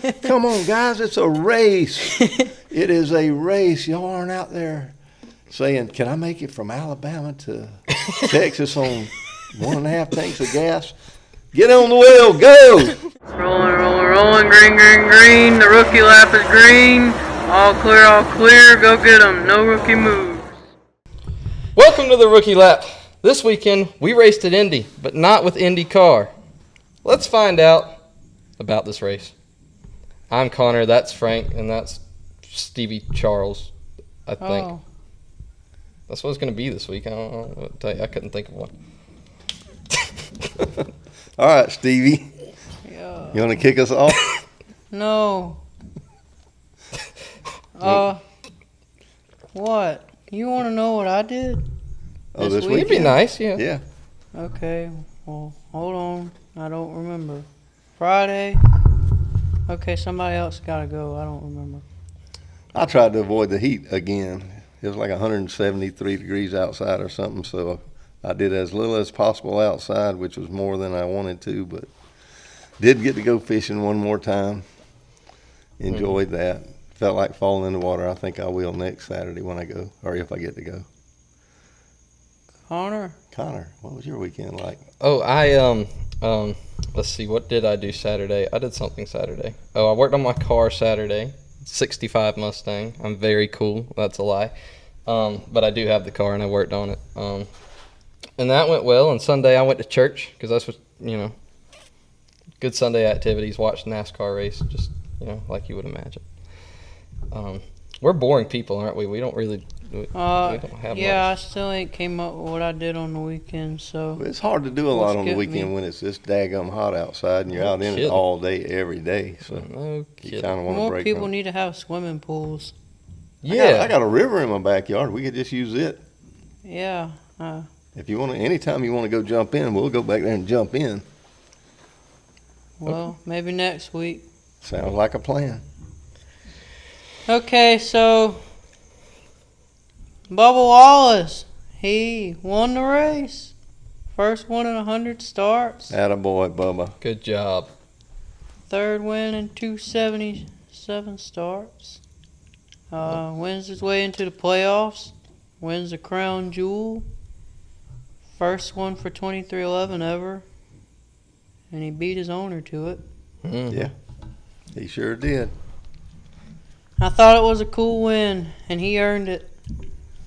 Come on, guys, it's a race. It is a race. Y'all aren't out there saying, can I make it from Alabama to Texas on 1.5 tanks of gas? Get on the wheel, go! Rolling, green. The rookie lap is green. All clear, go get 'em. No rookie moves. Welcome to the Rookie Lap. This weekend, we raced at Indy, but not with IndyCar. Let's find out about this race. I'm Connor, that's Frank, and that's Stevie Charles, I think. Oh. That's what it's going to be this week. I don't know what to tell you. I couldn't think of one. All right, Stevie. Yeah. You want to kick us off? No. What? You want to know what I did? Oh, this It'd be nice, yeah. Yeah. Okay, well, hold on. I don't remember. Friday? Okay, somebody else got to go. I don't remember. I tried to avoid the heat again. It was like 173 degrees outside or something, so I did as little as possible outside, which was more than I wanted to, but did get to go fishing one more time. Enjoyed that. Felt like falling in the water. I think I will next Saturday when I go, or if I get to go. Connor, what was your weekend like? Oh, let's see, what did I do Saturday? I did something Saturday. Oh, I worked on my car Saturday, 65 Mustang. I'm very cool. That's a lie. But I do have the car, and I worked on it. And that went well. And Sunday I went to church because that's what, good Sunday activities, watch the NASCAR race, just, like you would imagine. We're boring people, aren't we? We don't really we don't have much. I still ain't came up with what I did on the weekend, so. It's hard to do a lot on the weekend when it's this daggum hot outside and you're out in it all day, every day. So No you kidding. kind of want to More break people them. need to have swimming pools. Yeah. I got a river in my backyard. We could just use it. Yeah. If you want to, anytime you want to go jump in, we'll go back there and jump in. Well, maybe next week. Sounds like a plan. Okay, so Bubba Wallace, he won the race. First one in 100 starts. Attaboy, Bubba. Good job. Third win in 277 starts. Wins his way into the playoffs. Wins the crown jewel. First one for 2311 ever. And he beat his owner to it. Mm-hmm. Yeah, he sure did. I thought it was a cool win, and he earned it.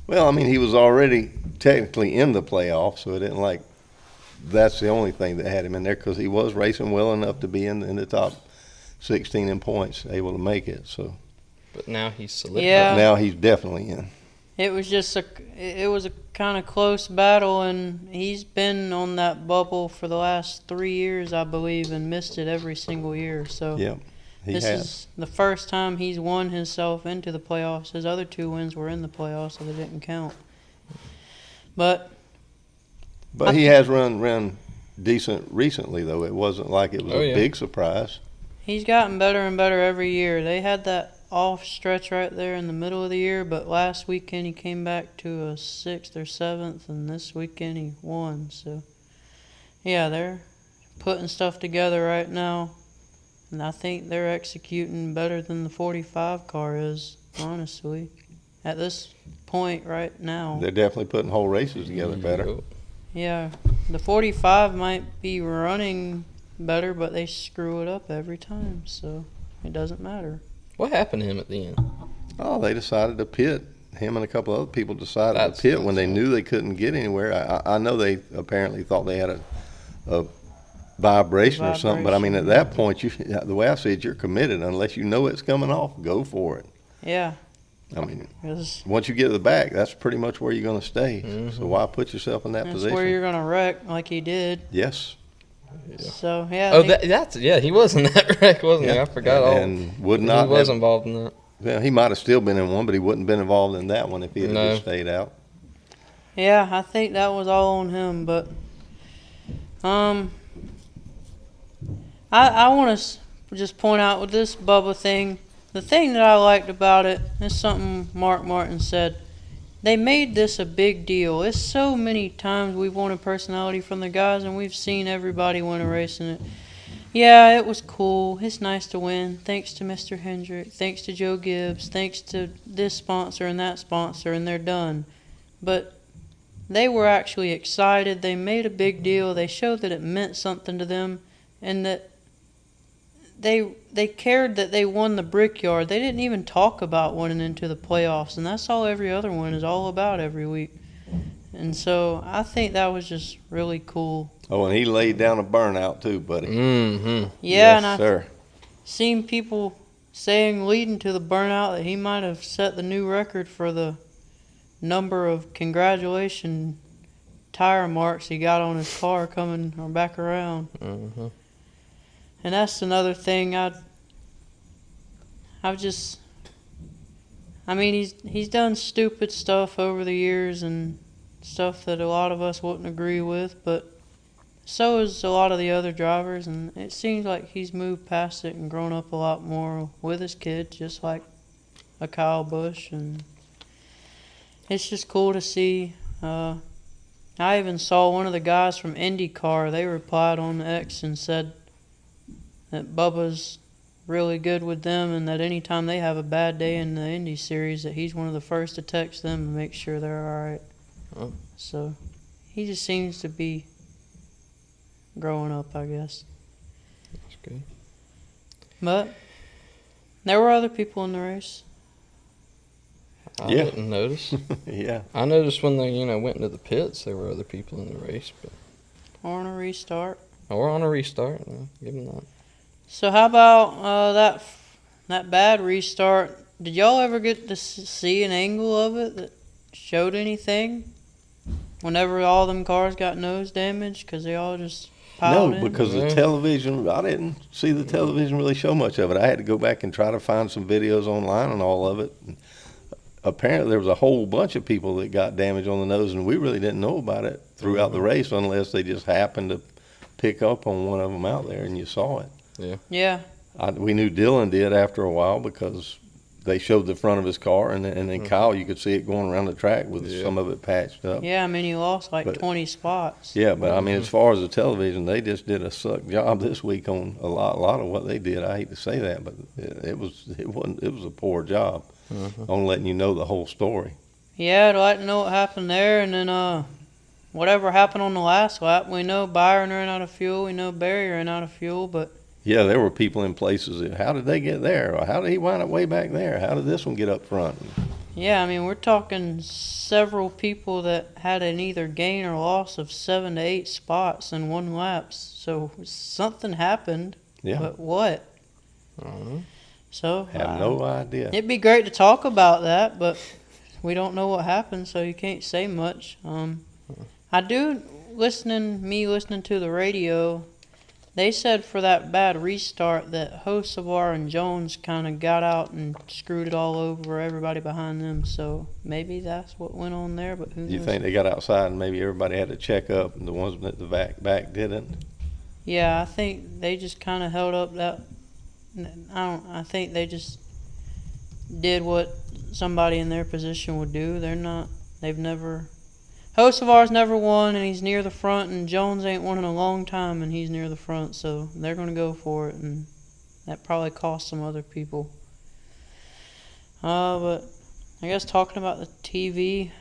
Well, I mean, he was already technically in the playoffs, so it isn't like that's the only thing that had him in there because he was racing well enough to be in the top 16 in points, able to make it. So, But now he's solidified. Yeah. now he's definitely in. It was just it was a kind of close battle, and he's been on that bubble for the last 3 years, I believe, and missed it every single year. So Yep, he this has. is the first time he's won himself into the playoffs. His other 2 wins were in the playoffs, so they didn't count. But He has run decent recently, though. It wasn't like it was a big surprise. he's gotten better and better every year. They had that off stretch right there in the middle of the year, but last weekend he came back to a 6th or 7th, and this weekend he won. So, yeah, they're putting stuff together right now, and I think they're executing better than the 45 car is, honestly, at this point right now. They're definitely putting whole races together better. Cool. Yeah, the 45 might be running better, but they screw it up every time, so it doesn't matter. What happened to him at the end? Oh, they decided to pit. Him and a couple other people decided to pit when they knew they couldn't get anywhere. I know they apparently thought they had a vibration or something, but I mean, at that point, the way I see it, you're committed. Unless you know it's coming off, go for it. Yeah. I mean, 'Cause once you get to the back, that's pretty much where you're going to stay. Mm-hmm. So why put yourself in that that's position? where you're going to wreck like he did. Yes. So, yeah. Oh, he was in that wreck, wasn't he? I forgot all. And would not he was have, involved in that. well, he might have still been in one, but he wouldn't have been involved in that one if he had just stayed out. Yeah, I think that was all on him, but I want to just point out with this Bubba thing, the thing that I liked about it is something Mark Martin said. They made this a big deal. It's so many times we've wanted personality from the guys, and we've seen everybody win a race in it. Yeah, it was cool. It's nice to win. Thanks to Mr. Hendrick. Thanks to Joe Gibbs. Thanks to this sponsor and that sponsor, and they're done. But they were actually excited. They made a big deal. They showed that it meant something to them, and that they cared that they won the Brickyard. They didn't even talk about winning into the playoffs, and that's all every other one is all about every week. And so I think that was just really cool. Oh, and he laid down a burnout too, buddy. Mm-hmm. Yeah, Yes, and I've sir. seen people saying leading to the burnout that he might have set the new record for the number of congratulation tire marks he got on his car coming or back around. Mm-hmm. And that's another thing he's done stupid stuff over the years and stuff that a lot of us wouldn't agree with, but so is a lot of the other drivers, and it seems like he's moved past it and grown up a lot more with his kids, just like a Kyle Busch, and it's just cool to see. I even saw one of the guys from IndyCar, they replied on X and said that Bubba's really good with them, and that anytime they have a bad day in the Indy series, that he's one of the first to text them and make sure they're all right. Oh. So he just seems to be growing up, I guess. That's good. But there were other people in the race. I Yeah. didn't notice. Yeah. I noticed when they, went into the pits, there were other people in the race, but Or on a restart. or on a restart. Give them that. So how about that bad restart? Did y'all ever get to see an angle of it that showed anything? Whenever all them cars got nose damage, because they all just piled No, in? because Yeah. the television, I didn't see the television really show much of it. I had to go back and try to find some videos online on all of it. And apparently there was a whole bunch of people that got damage on the nose, and we really didn't know about it throughout the race unless they just happened to pick up on one of them out there and you saw it. Yeah. We knew Dylan did after a while because they showed the front of his car, and then Kyle, you could see it going around the track with Yeah. some of it patched up. Yeah, I mean, he lost like But- 20 spots. Yeah, but I mean, as far as the television, they just did a suck job this week on a lot of what they did. I hate to say that, but it was a poor job on letting you know the whole story. Yeah, I'd like to know what happened there. And then whatever happened on the last lap, we know Byron ran out of fuel. We know Barry ran out of fuel. But Yeah, there were people in places that, how did they get there? Or how did he wind up way back there? How did this one get up front? yeah, I mean, we're talking several people that had an either gain or loss of 7 to 8 spots in one lap. So something happened. Yeah, But what? Uh-huh. So have no idea. it'd be great to talk about that, but we don't know what happened, so you can't say much. I do listening to the radio. They said for that bad restart that Hocevar and Jones kind of got out and screwed it all over everybody behind them. So maybe that's what went on there. But who knows? You think they got outside and maybe everybody had to check up, and the ones that the back didn't? Yeah, I think they just kind of held up that. I think they just did what somebody in their position would do. They've never. Hocevar's never won, and he's near the front, and Jones ain't won in a long time, and he's near the front, so they're going to go for it, and that probably cost some other people. But I guess talking about the TV,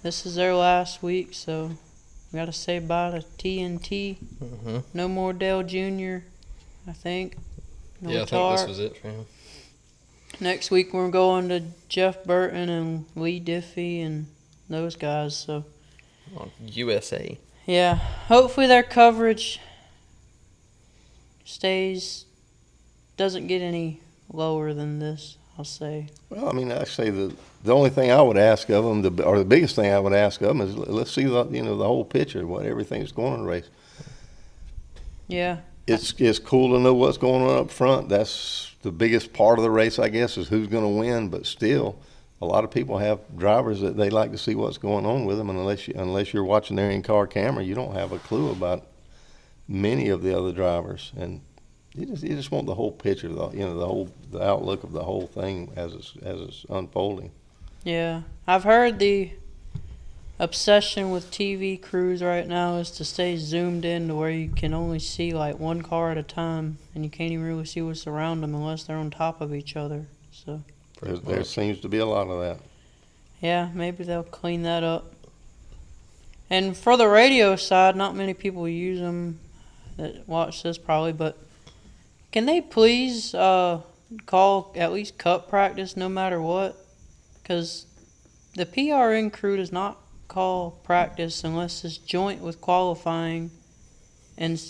this is their last week, so we got to say bye to TNT. Mm-hmm. No more Dale Jr., I think. No Yeah, I think Tar. this was it for him. Next week we're going to Jeff Burton and Lee Diffie and those guys. So On USA. yeah, hopefully their coverage doesn't get any lower than this, I'll say. Well, I mean, I say the only thing I would ask of them, the biggest thing I would ask of them is let's see the whole picture, what everything's going on in the race. Yeah. It's cool to know what's going on up front. That's the biggest part of the race, I guess, is who's going to win. But still, a lot of people have drivers that they like to see what's going on with them, and unless you're watching their in-car camera, you don't have a clue about many of the other drivers. And you just want the whole picture, the outlook of the whole thing as it's unfolding. Yeah. I've heard the obsession with TV crews right now is to stay zoomed in to where you can only see like one car at a time, and you can't even really see what's around them unless they're on top of each other. So There seems to be a lot of that. yeah, maybe they'll clean that up. And for the radio side, not many people use them that watch this probably, but can they please call at least cup practice no matter what? Because the PRN crew does not call practice unless it's joint with qualifying and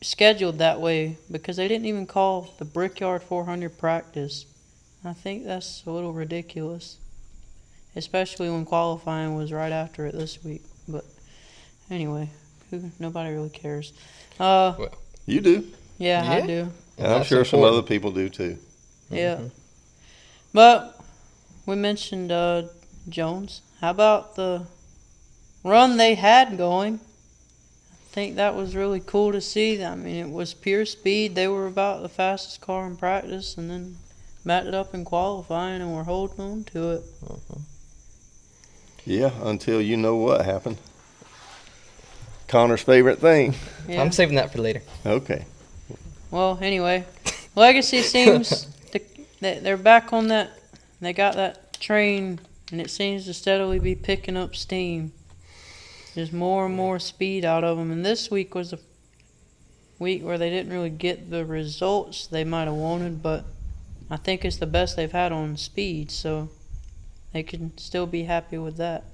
scheduled that way, because they didn't even call the Brickyard 400 practice. I think that's a little ridiculous, especially when qualifying was right after it this week. But anyway, nobody really cares. You do. Yeah, I Yeah. do. And I'm That's sure some important. other people do too. Yeah. But we mentioned Jones. How about the run they had going? I think that was really cool to see. I mean, it was pure speed. They were about the fastest car in practice, and then matched it up in qualifying, and we're holding on to it. Yeah, until you know what happened. Connor's favorite thing. Yeah. I'm saving that for later. Okay. Well, anyway, Legacy seems they're back on that. They got that train, and it seems to steadily be picking up steam. There's more and more speed out of them. And this week was a week where they didn't really get the results they might have wanted, but I think it's the best they've had on speed, so they can still be happy with that.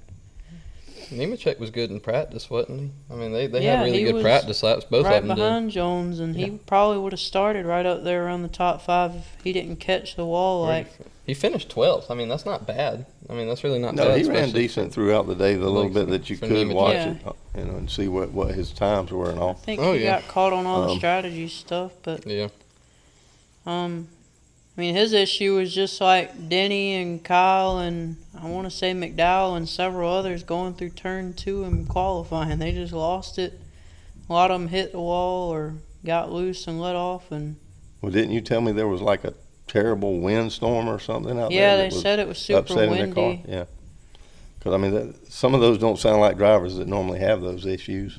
Nemechek was good in practice, wasn't he? I mean, they Yeah, had really he good was practice laps. Both right of them did. behind Jones, and he probably would have started right up there around the top 5 if he didn't catch the wall. He finished 12th. I mean, that's not bad. I mean, that's really not No, bad. he ran especially decent throughout the day, the little like bit that you for could Nemechek. watch Yeah. it, and see what his times were and I all. think Oh, he yeah. got caught on all the Um, strategy stuff, but Yeah. I mean, his issue was just like Denny and Kyle and I want to say McDowell and several others going through turn 2 and qualifying. They just lost it. A lot of them hit the wall or got loose and let off. And Well, didn't you tell me there was like a terrible windstorm or something out there? yeah, that they was said it was super upsetting their car? windy. Yeah. Because, I mean, some of those don't sound like drivers that normally have those issues.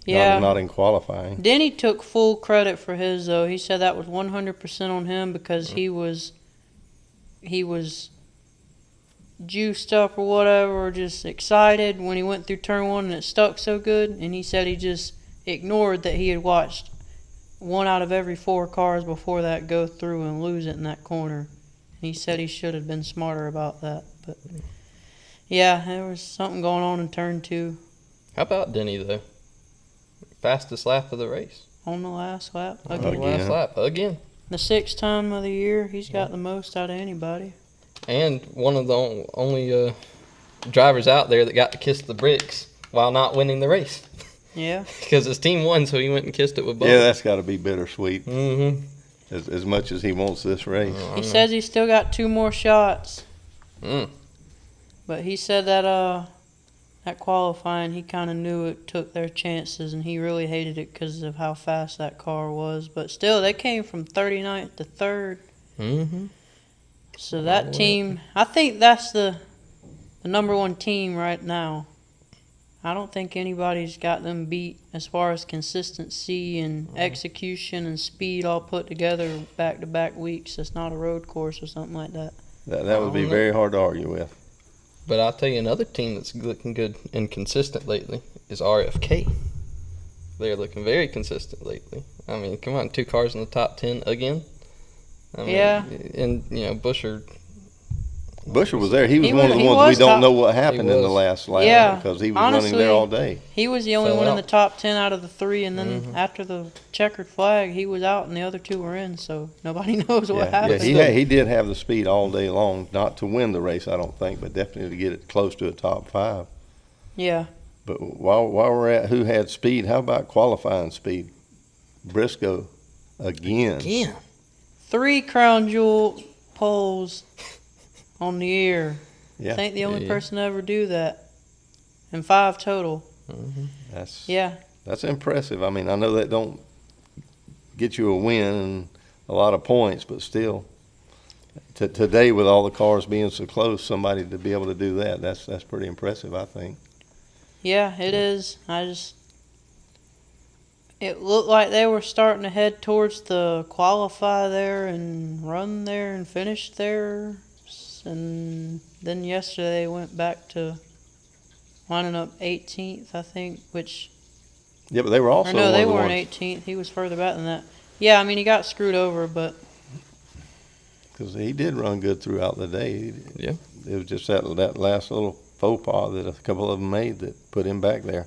Yeah. Not in qualifying. Denny took full credit for his though. He said that was 100% on him because he was juiced up or whatever, or just excited when he went through turn 1 and it stuck so good. And he said he just ignored that he had watched 1 out of every 4 cars before that go through and lose it in that corner. And he said he should have been smarter about that. But yeah, there was something going on in turn 2 How about Denny, though? Fastest lap of the race. on the last lap. On the Again. last lap. Again. The 6th time of the year, he's got the most out of anybody. And one of the only drivers out there that got to kiss the bricks while not winning the race. Yeah. Because his team won, so he went and kissed it with Bubba. Yeah, that's got to be bittersweet. Mm-hmm. As much as he wants this race. He says he's still got 2 more shots. Mm. But he said that that qualifying, he kind of knew it took their chances, and he really hated it because of how fast that car was. But still, they came from 39th to 3rd. Mm-hmm. So that team, I think that's the number 1 team right now. I don't think anybody's got them beat as far as consistency and execution and speed all put together back-to-back weeks. It's not a road course or something like that. That would be very hard to argue with. But I'll tell you another team that's looking good and consistent lately is RFK. They're looking very consistent lately. I mean, come on, 2 cars in the top 10 again. I mean, Yeah. And, Busher. Busher was there. He was He one was- of the he ones was we don't top- know what happened He in the was. last lap Yeah, because he was honestly, running there all day. He was the only Fell one in out. the top 10 out of the 3, and then after the checkered flag, he was out and the other 2 were in, so nobody knows what Yeah, happened. he did have the speed all day long, not to win the race, I don't think, but definitely to get it close to a top 5. Yeah. But while we're at who had speed, how about qualifying speed? Briscoe again. Again. 3 crown jewel poles on the year. Yeah, I think the only Yeah. person to ever do that. And 5 total. that's Yeah. that's impressive. I mean, I know that don't get you a win and a lot of points, but still, today with all the cars being so close, somebody to be able to do that's pretty impressive, I think. Yeah, it is. It looked like they were starting to head towards the qualify there and run there and finish there. And then yesterday they went back to lining up 18th, I think, which. Yeah, but they were also Or no, one they of the weren't ones 18th. He was further back than that. Yeah, I mean, he got screwed over, but. because he did run good throughout the day. Yeah. It was just that last little faux pas that a couple of them made that put him back there.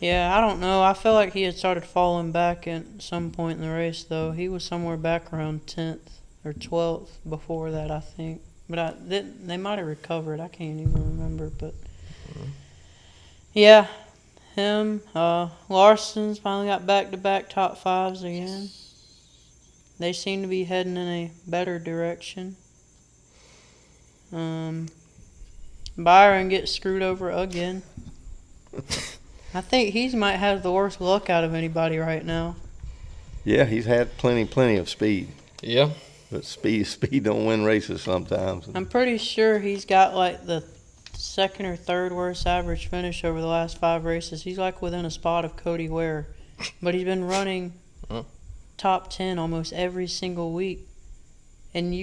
Yeah, I don't know. I feel like he had started falling back at some point in the race, though. He was somewhere back around 10th or 12th before that, I think. But they might have recovered. I can't even remember. But yeah, him, Larson's finally got back-to-back top fives again. They seem to be heading in a better direction. Byron gets screwed over again. I think he might have the worst luck out of anybody right now. Yeah, he's had plenty of speed. Yeah. But speed don't win races sometimes. I'm pretty sure he's got like the second or third worst average finish over the last 5 races. He's like within a spot of Cody Ware. But he's been running top 10 almost every single week. And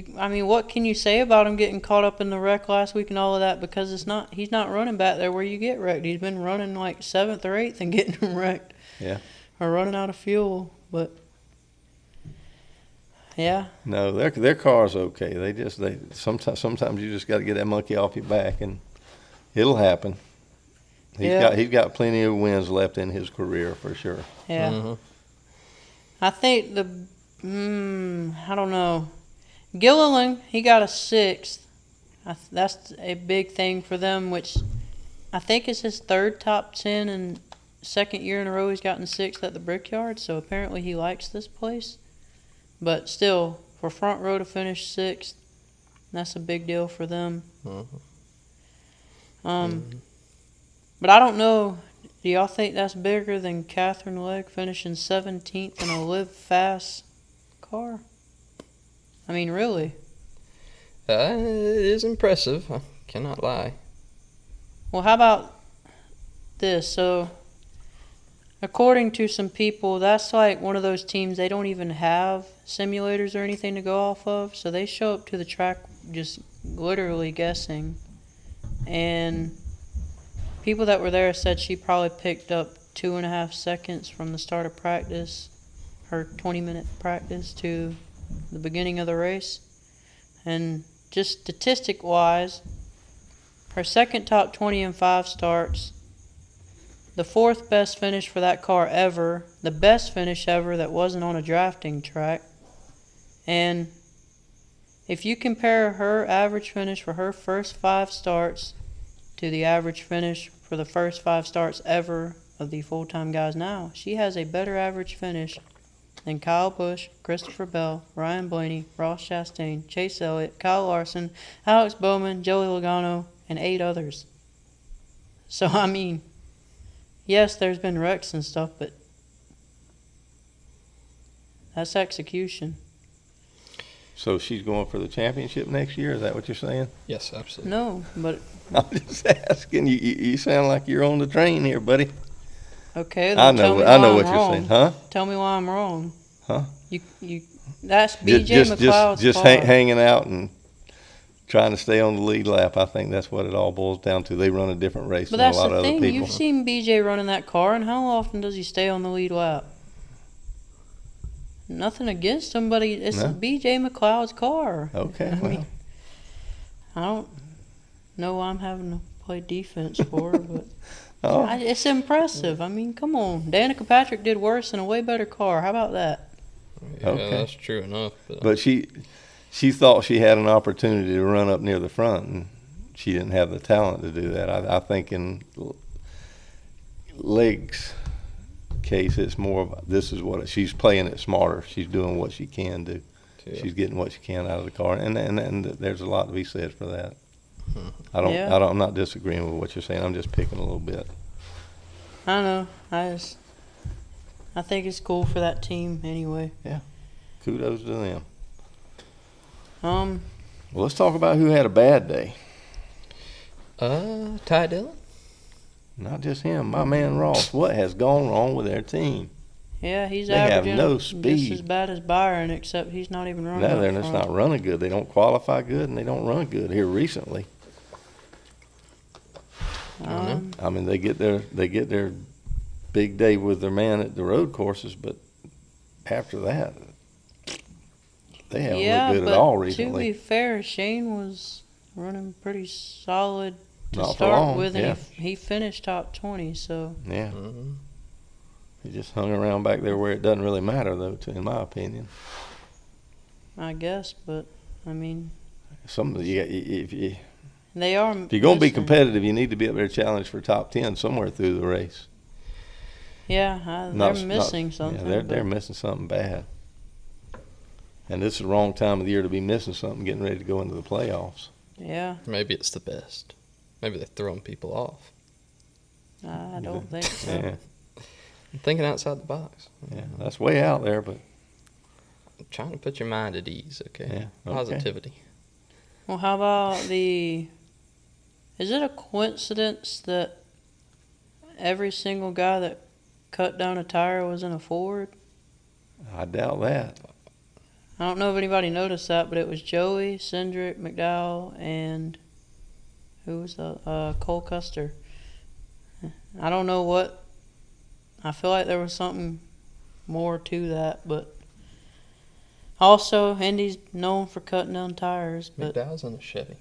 what can you say about him getting caught up in the wreck last week and all of that? Because he's not running back there where you get wrecked. He's been running like 7th or 8th and getting wrecked. Yeah. Or running out of fuel. But yeah. No, their car's okay. They sometimes you just got to get that monkey off your back and it'll happen. He's got plenty of wins left in his career for sure. Yeah. Mm-hmm. I think I don't know. Gilliland, he got a 6th. That's a big thing for them, which I think is his 3rd top 10 and 2nd year in a row he's gotten 6th at the Brickyard, so apparently he likes this place. But still, for front row to finish 6th, that's a big deal for them. But I don't know, do y'all think that's bigger than Catherine Legg finishing 17th in a live fast car? I mean, really. It is impressive. I cannot lie. Well, how about this? So, according to some people, that's like one of those teams, they don't even have simulators or anything to go off of. So they show up to the track just literally guessing. And people that were there said she probably picked up 2.5 seconds from the start of practice, her 20-minute practice, to the beginning of the race. And just statistic-wise, her second top 20 in 5 starts, the 4th best finish for that car ever, the best finish ever that wasn't on a drafting track. And if you compare her average finish for her first 5 starts to the average finish for the first 5 starts ever of the full-time guys now, she has a better average finish than Kyle Busch, Christopher Bell, Ryan Blaney, Ross Chastain, Chase Elliott, Kyle Larson, Alex Bowman, Joey Logano, and 8 others. So, I mean, yes, there's been wrecks and stuff, but that's execution. So she's going for the championship next year? Is that what you're saying? Yes, absolutely. No, but I'm just asking. You sound like you're on the train here, buddy. okay, then I know. tell me I know why what I'm you're wrong. saying, huh? Tell me why I'm wrong. Huh? You. That's BJ McLeod's just car. hanging out and trying to stay on the lead lap. I think that's what it all boils down to. They run a different race But than a that's lot the of other thing. people. You've seen BJ running that car, and how often does he stay on the lead lap? Nothing against him, but it's No? BJ McLeod's car. Okay, I well. mean, I don't know why I'm having to play defense for her, but Oh, it's impressive. I mean, come on. Danica Patrick did worse in a way better car. How about that? Yeah, Okay. that's true enough. but she thought she had an opportunity to run up near the front, and she didn't have the talent to do that. I think in Legg's case, it's more of this is what she's playing it smarter. She's doing what she can do. Yeah. She's getting what she can out of the car, and there's a lot to be said for that. Yeah. I'm not disagreeing with what you're saying. I'm just picking a little bit. I know. I think it's cool for that team anyway. Kudos to them. Um, Well, let's talk about who had a bad day. Ty Dillon? Not just him, my man Ross. What has gone wrong with their team? Yeah, he's They have averaging no just speed. as bad as Byron, except he's not even running. No, up they're just front. not running good. They don't qualify good, and they don't run good here recently. I mean, they get their big day with their man at the road courses, but after that, they haven't yeah, looked good but at all to recently. be fair, Shane was running pretty solid to Not for start long, with, and yeah. he finished top 20. So Yeah, Mm-hmm. he just hung around back there where it doesn't really matter, though, in my opinion. I guess, but I mean, If they are. you're going to be competitive, you need to be up there challenged for top 10 somewhere through the race. Yeah, Not- they're missing something. Yeah, they're but missing something bad. And this is the wrong time of the year to be missing something, getting ready to go into the playoffs. yeah, Maybe it's the best. Maybe they're throwing people off. I don't think so. Yeah, I'm thinking outside the box. yeah, that's way out there, but I'm trying to put your mind at ease, okay? Yeah, okay. Positivity. Well, how about the? Is it a coincidence that every single guy that cut down a tire was in a Ford? I doubt that. I don't know if anybody noticed that, but it was Joey, Cindric, McDowell, and who was the Cole Custer. I don't know what. I feel like there was something more to that, but also Indy's known for cutting down tires. But McDowell's in a Chevy.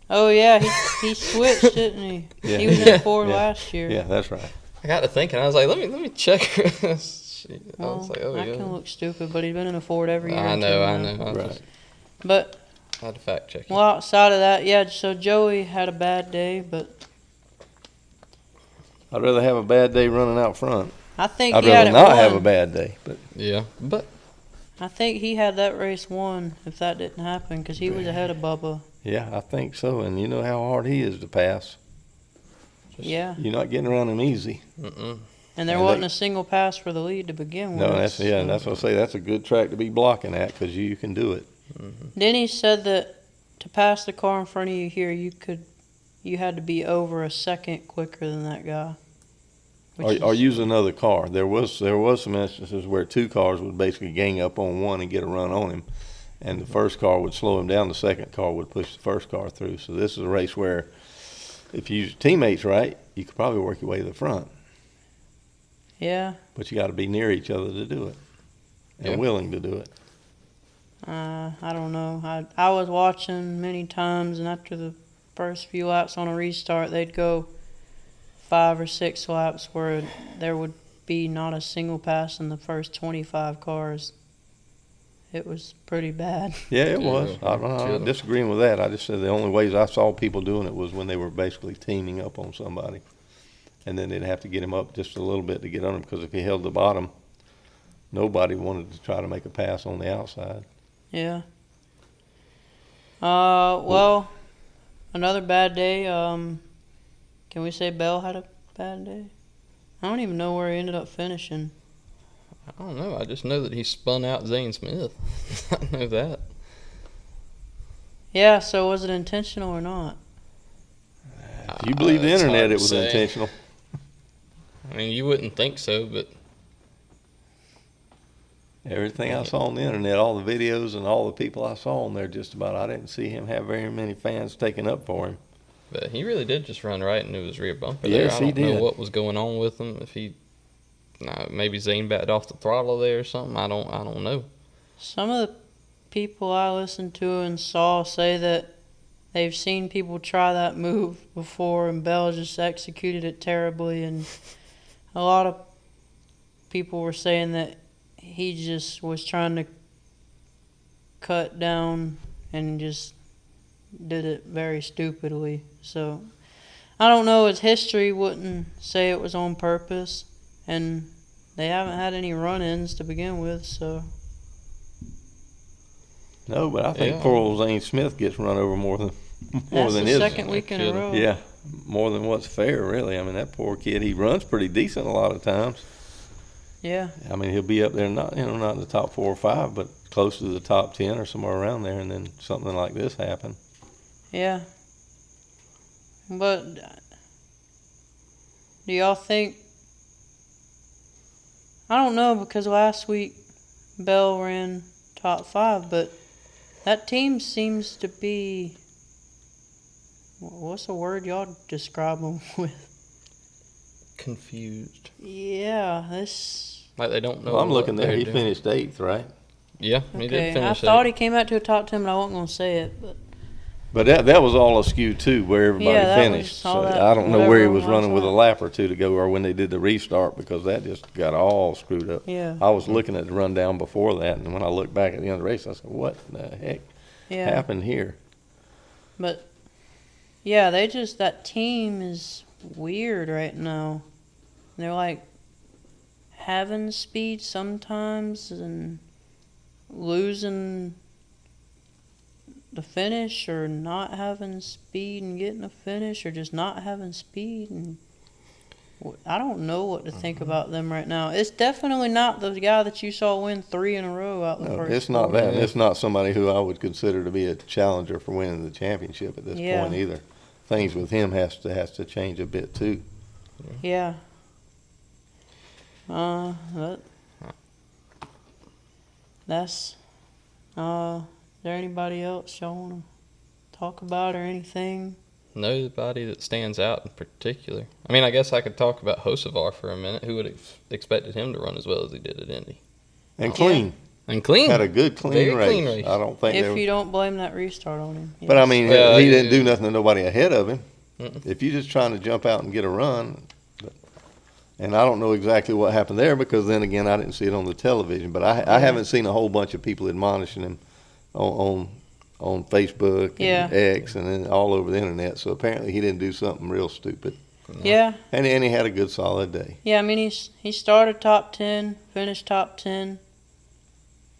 oh yeah, he switched, didn't he? Yeah. He was in a Ford Yeah. last year. Yeah, that's right. I got to thinking. I was like, let me check. Shit. I Well, was like, oh I yeah. can look stupid, but he's been in a Ford every year. I until know. now. I Right. just But had to fact check. well, outside of that, yeah. So Joey had a bad day, but I'd rather have a bad day running out front. I think I'd he had rather it not won. have a bad day, but Yeah, but I think he had that race won if that didn't happen because he was ahead of Bubba. yeah, I think so. And you know how hard he is to pass. Yeah, You're not getting around him easy. mm-mm. and there And wasn't they- a single pass for the lead to begin with. No, that's yeah, and that's what I say. That's a good track to be blocking at because you can do it. Denny said that to pass the car in front of you here, you had to be over a second quicker than that guy. which Or is- use another car. There was some instances where two cars would basically gang up on one and get a run on him, and the first car would slow him down. The second car would push the first car through. So this is a race where if you use your teammates right, you could probably work your way to the front. Yeah, But you got to be near each other to do it and Yeah. willing to do it. I don't know. I was watching many times, and after the first few laps on a restart, they'd go 5 or 6 laps where there would be not a single pass in the first 25 cars. It was pretty bad. Yeah, it Yeah, was. I'm sure. not disagreeing with that. I just said the only ways I saw people doing it was when they were basically teaming up on somebody. And then they'd have to get him up just a little bit to get on him because if he held the bottom, nobody wanted to try to make a pass on the outside. Yeah. Well, another bad day. Can we say Bell had a bad day? I don't even know where he ended up finishing. I don't know. I just know that he spun out Zane Smith. I know that. Yeah, so was it intentional or not? If you believe the It's internet, hard it to was say. intentional. I mean, you wouldn't think so, but Everything I saw on the internet, all the videos and all the people I saw on there, just about, I didn't see him have very many fans taking up for him. he really did just run right into his rear bumper Yes, there. I he don't know did. what was going on with him. If he, maybe Zane backed off the throttle there or something. I don't know. Some of the people I listened to and saw say that they've seen people try that move before and Bell just executed it terribly, and a lot of people were saying that he just was trying to cut down and just did it very stupidly. So I don't know, his history wouldn't say it was on purpose, and they haven't had any run-ins to begin with, so No, but I think Yeah. poor old Zane Smith gets run over more than that's the his. second week in a row. Yeah, more than what's fair, really. I mean, that poor kid, he runs pretty decent a lot of times. Yeah. I mean, he'll be up there, not in the top 4 or 5, but close to the top 10 or somewhere around there, and then something like this happened. Yeah. But Do y'all think? I don't know, because last week Bell ran top 5, but that team seems to be. What's the word y'all describe them with? Confused. Yeah, this. Like they don't know. Well, I'm looking what there. they're He doing. finished 8th, right? Yeah, he did Okay, I finish thought it. he came out to a top 10, but I wasn't gonna say it. But But that was all askew too, where everybody Yeah, that finished. was all So that- I don't know where he whatever was running with a last lap or two to go, or when they did the restart, because that just got all screwed up. yeah, I was looking at the rundown before that, and when I looked back at the end of the race, I said, "What the heck yeah. happened here?" But yeah, that team is weird right now. They're like having speed sometimes and losing the finish, or not having speed and getting a finish, or just not having speed. And I don't know what to think about them right now. It's definitely not the guy that you saw win 3 in a row out the No, first. it's not 4. that. And it's not somebody who I would consider to be a challenger for winning the championship at this Yeah. point either. Things with him has to change a bit too. Yeah. That's. Is there anybody else y'all want to talk about or anything? Nobody that stands out in particular. I mean, I guess I could talk about Hocevar for a minute. Who would have expected him to run as well as he did at Indy? And clean. And clean. Had a good clean Very race. clean race. I don't think there If was, you don't blame that restart on him. but I yes. mean, Well, he didn't do yeah. nothing to nobody ahead of him. Mm-mm. If you're just trying to jump out and get a run, and I don't know exactly what happened there, because then again, I didn't see it on the television. But I haven't seen a whole bunch of people admonishing him on Facebook and Yeah. X and then all over the internet. So apparently he didn't do something real stupid, Yeah. and he had a good solid day. Yeah, I mean, he started top 10, finished top 10.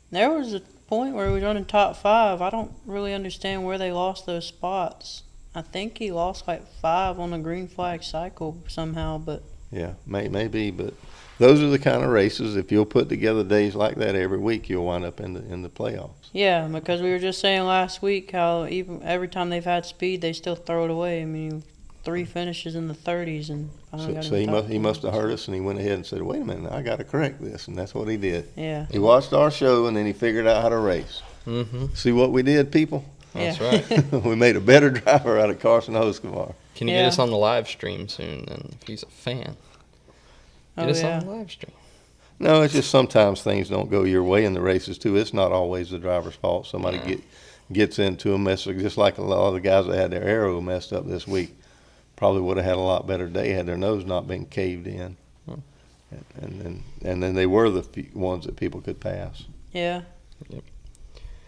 There was a point where he was running top 5. I don't really understand where they lost those spots. I think he lost like 5 on the green flag cycle somehow, but Yeah, maybe, but those are the kind of races. If you'll put together days like that every week, you'll wind up in the playoffs. yeah, because we were just saying last week how even every time they've had speed, they still throw it away. I mean, 3 finishes in the 30s, and finally got So in the top he must 10. have heard us, and he went ahead and said, "Wait a minute, I got to correct this," and that's what he did. Yeah, He watched our show, and then he figured out how to race. Mm-hmm. See what we did, people? That's yeah. right. We made a better driver out of Carson Hocevar. Can you Yeah. get us on the live stream soon? Then, if he's a fan, get Oh, us yeah. on the live stream. No, it's just sometimes things don't go your way in the races too. It's not always the driver's fault. Somebody gets into a mess, just like a lot of the guys that had their aero messed up this week. Probably would have had a lot better day had their nose not been caved in. Hmm. And then they were the ones that people could pass. Yeah. Yep.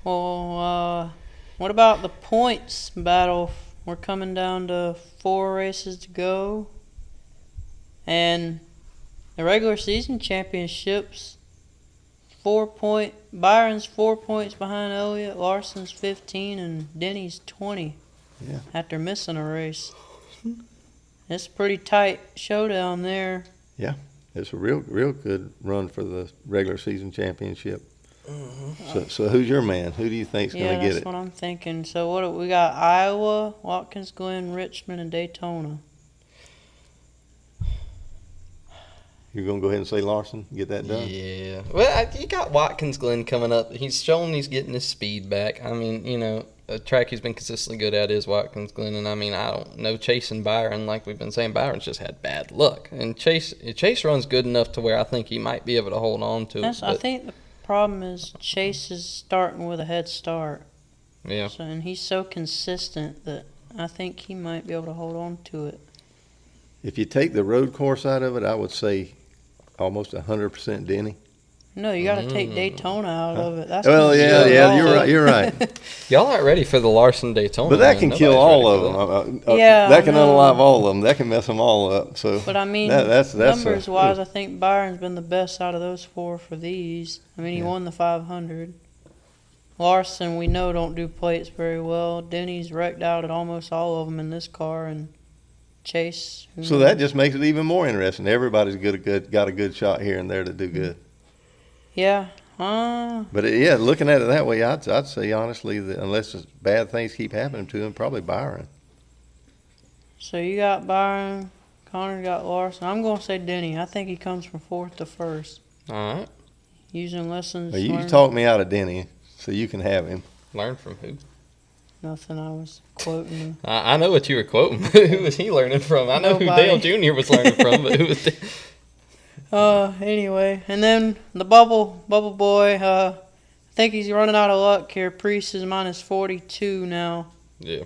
Well, what about the points battle? We're coming down to 4 races to go. And the regular season championships, Byron's 4 points behind Elliott, Larson's 15, and Denny's 20. Yeah. After missing a race. It's a pretty tight showdown there. It's a real good run for the regular season championship. Mm-hmm. So who's your man? Who do you think's Yeah, going to get that's it? what I'm thinking. So what we got? Iowa, Watkins Glen, Richmond, and Daytona. You're going to go ahead and say Larson, get that done? Yeah. Well, you got Watkins Glen coming up. He's shown he's getting his speed back. I mean, a track he's been consistently good at is Watkins Glen. And, I mean, I don't know Chase and Byron, like we've been saying. Byron's just had bad luck. And Chase runs good enough to where I think he might be able to hold on to it. I think the problem is Chase is starting with a head start. Yeah. So, and he's so consistent that I think he might be able to hold on to it. If you take the road course out of it, I would say almost 100% Denny. No, you got to take Daytona out of it. That's Well, gonna yeah, kill yeah, all. you're right. Y'all aren't ready for the Larson Daytona. But that man. can kill Nobody's all ready of for them. that. Yeah, That can I know. unalive all of them. That can mess them all up. So, But I mean, that's numbers wise, I think Byron's been the best out of those 4 for these. I mean, he Yeah. won the 500. Larson, we know, don't do plates very well. Denny's wrecked out at almost all of them in this car, and Chase. So that just makes it even more interesting. Everybody's got a good shot here and there to do good. Yeah. But yeah, looking at it that way, I'd say honestly that unless bad things keep happening to him, probably Byron. So you got Byron Connor got Larson. I'm going to say Denny. I think he comes from 4th to 1st. All right. Using lessons Well, you learned. talked me out of Denny, so you can have him. Learn from who? Nothing. I was quoting him. I know what you were quoting. Who was he learning from? I know who Dale Jr. was learning from, but who was Anyway, and then the bubble boy. I think he's running out of luck here. Priest is minus 42 now. Yeah.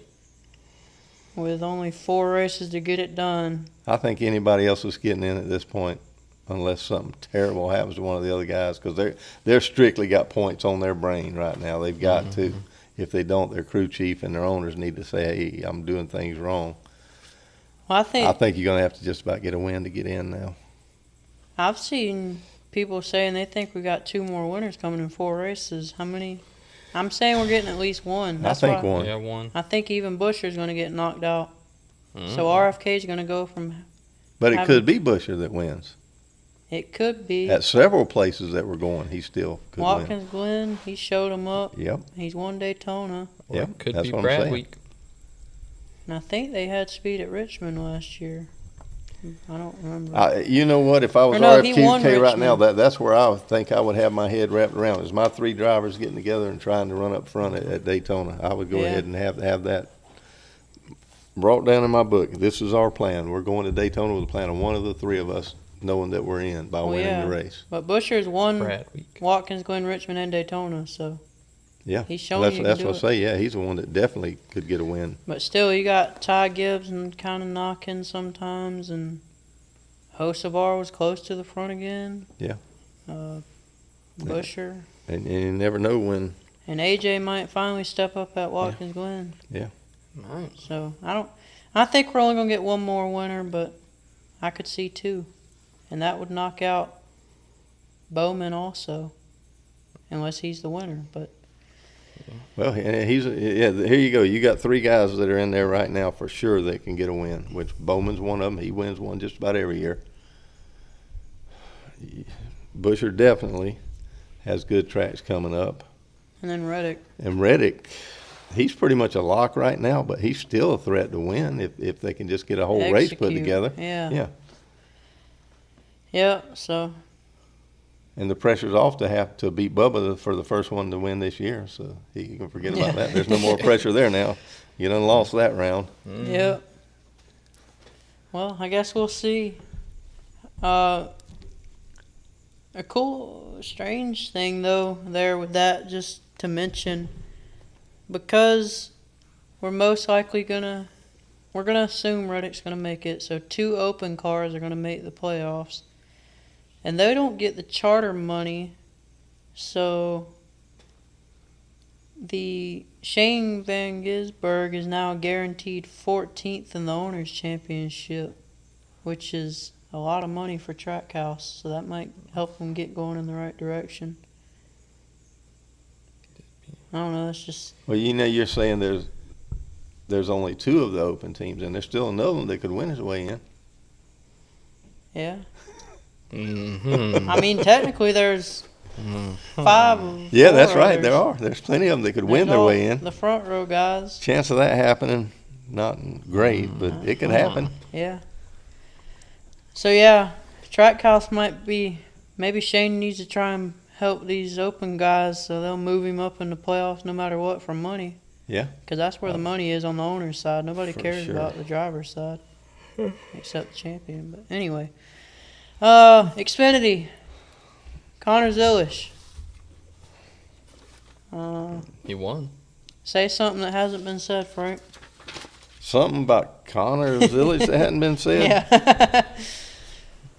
With only 4 races to get it done. I think anybody else is getting in at this point, unless something terrible happens to one of the other guys, because they're strictly got points on their brain right now. They've got to. If they don't, their crew chief and their owners need to say, "Hey, I'm doing things wrong." Well, I think you're going to have to just about get a win to get in now. I've seen people saying they think we got 2 more winners coming in 4 races. How many? I'm saying we're getting at least one. I think one. Yeah, one. I think even Busher's going to get knocked out. So RFK is going to go from. But it could be Busher that wins. It could be. At several places that we're going, he still could win. Watkins Glen, he showed him up. Yep. He's won Daytona. Yep. Could That's be what I'm Brad saying. week. And I think they had speed at Richmond last year. I don't remember. You know what? If I was Or no, he won RFQK right now, Richmond. that's where I would think I would have my head wrapped around. Is my 3 drivers getting together and trying to run up front at Daytona? I would go Yeah. ahead and have that brought down in my book. This is our plan. We're going to Daytona with a plan of one of the 3 of us knowing that we're in by winning yeah. the race. But Busher's won Brad week. Watkins Glen, Richmond, and Daytona, so. Yeah, He's showing that's you what can I do say. Yeah, he's the one that definitely could get a win. But still, you got Ty Gibbs and kind of knocking sometimes, and Hocevar was close to the front again. Yeah. Busher. And you never know when. And AJ might finally step up at Watkins Glen. Yeah. Nice. So I think we're only gonna get one more winner, but I could see 2, and that would knock out Bowman also, unless he's the winner. But Well, and here you go. You got 3 guys that are in there right now for sure that can get a win, which Bowman's one of them. He wins one just about every year. Busher definitely has good tracks coming up. and then Reddick. And Reddick, he's pretty much a lock right now, but he's still a threat to win if they can just get a whole race put Execute. together. Yeah. Yeah. So And the pressure's off to have to beat Bubba for the first one to win this year, so he can forget about that. There's no more pressure there now. You done lost that round. Yep. Well, I guess we'll see. A cool, strange thing though there with that, just to mention, because we're most likely gonna assume Reddick's gonna make it. So 2 open cars are gonna make the playoffs, and they don't get the charter money. So the Shane Van Gisberg is now guaranteed 14th in the Owners' Championship, which is a lot of money for Trackhouse, so that might help them get going in the right direction. I don't know, that's just... Well, you're saying there's only 2 of the open teams, and there's still another one that could win his way in. Yeah. Mm-hmm. I mean, technically there's 5 of Yeah, that's 4 right. others. There are. There's plenty of them that could win There's their all way in. The front row guys. Chance of that happening, not great, but it could happen. Yeah. So, yeah, Trackhouse might be... Maybe Shane needs to try and help these open guys so they'll move him up in the playoffs no matter what for money. Yeah. Because that's where the money is on the owner's side. Nobody For cares sure. about the driver's side, except the champion. But anyway, Xfinity, Connor Zilish. He won. Say something that hasn't been said, Frank. Something about Connor Zillage that hadn't been said. Yeah.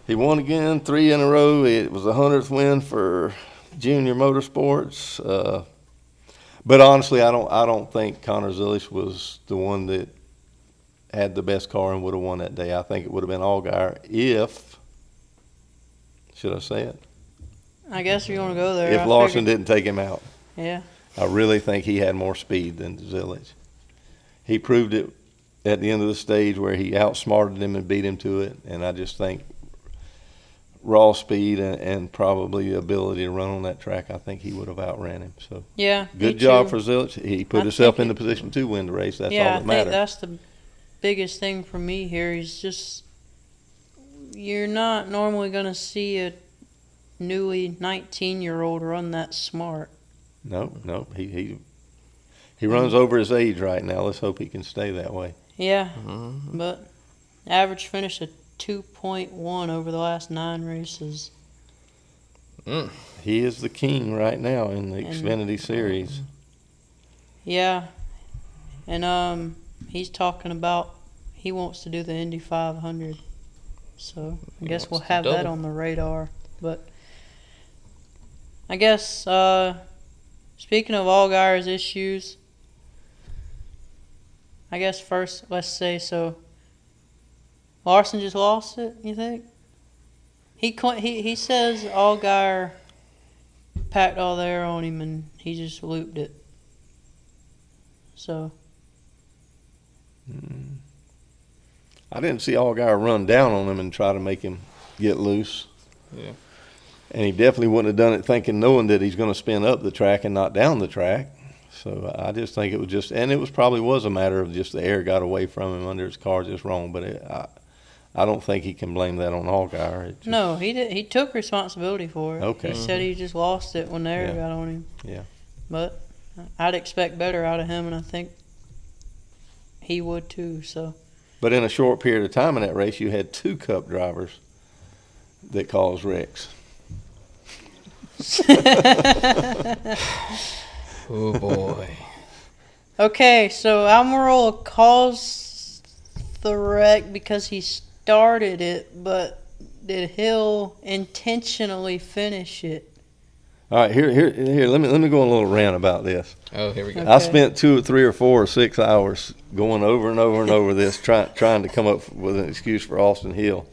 He won again, 3 in a row. It was the 100th win for Junior Motorsports. But honestly, I don't think Connor Zilish was the one that had the best car and would have won that day. I think it would have been Allgaier if, should I say it? I guess you're going to go there. If I Larson figured- didn't take him out. Yeah. I really think he had more speed than Zillage. He proved it at the end of the stage where he outsmarted him and beat him to it. And I just think raw speed and probably the ability to run on that track, I think he would have outran him. So Yeah. good me job too. for Zillage. He put I himself think in the position to win the race. That's yeah, all that I think matters. that's the biggest thing for me here. He's just you're not normally going to see a newly 19-year-old run that smart. No, he runs over his age right now. Let's hope he can stay that way. Yeah, Mm-hmm. but average finish of 2.1 over the last 9 races. He is the king right now in the Xfinity series. Yeah, and he's talking about he wants to do the Indy 500. So I guess we'll wants to have that double. on the radar. But I guess speaking of Allgaier's issues, I guess first let's say so. Larson just lost it. You think? He says Allgaier packed all the air on him and he just looped it. So I didn't see Allgaier run down on him and try to make him get loose. Yeah. And he definitely wouldn't have done it knowing that he's going to spin up the track and not down the track. So I just think it was just, and it was probably a matter of just the air got away from him under his car just wrong. But I don't think he can blame that on Allgaier. no, he did. He took responsibility for it. Okay. He said he just lost it when the air Yeah. got on him. Yeah. But I'd expect better out of him, and I think he would too. So But in a short period of time in that race, you had 2 Cup drivers that caused wrecks. Oh boy. okay, so Almirola caused the wreck because he started it, but did Hill intentionally finish it? All right, here. Let me go on a little rant about this. Oh, here we go. Okay. I spent 2 or 3 or 4 or 6 hours going over and over and over this, trying to come up with an excuse for Austin Hill.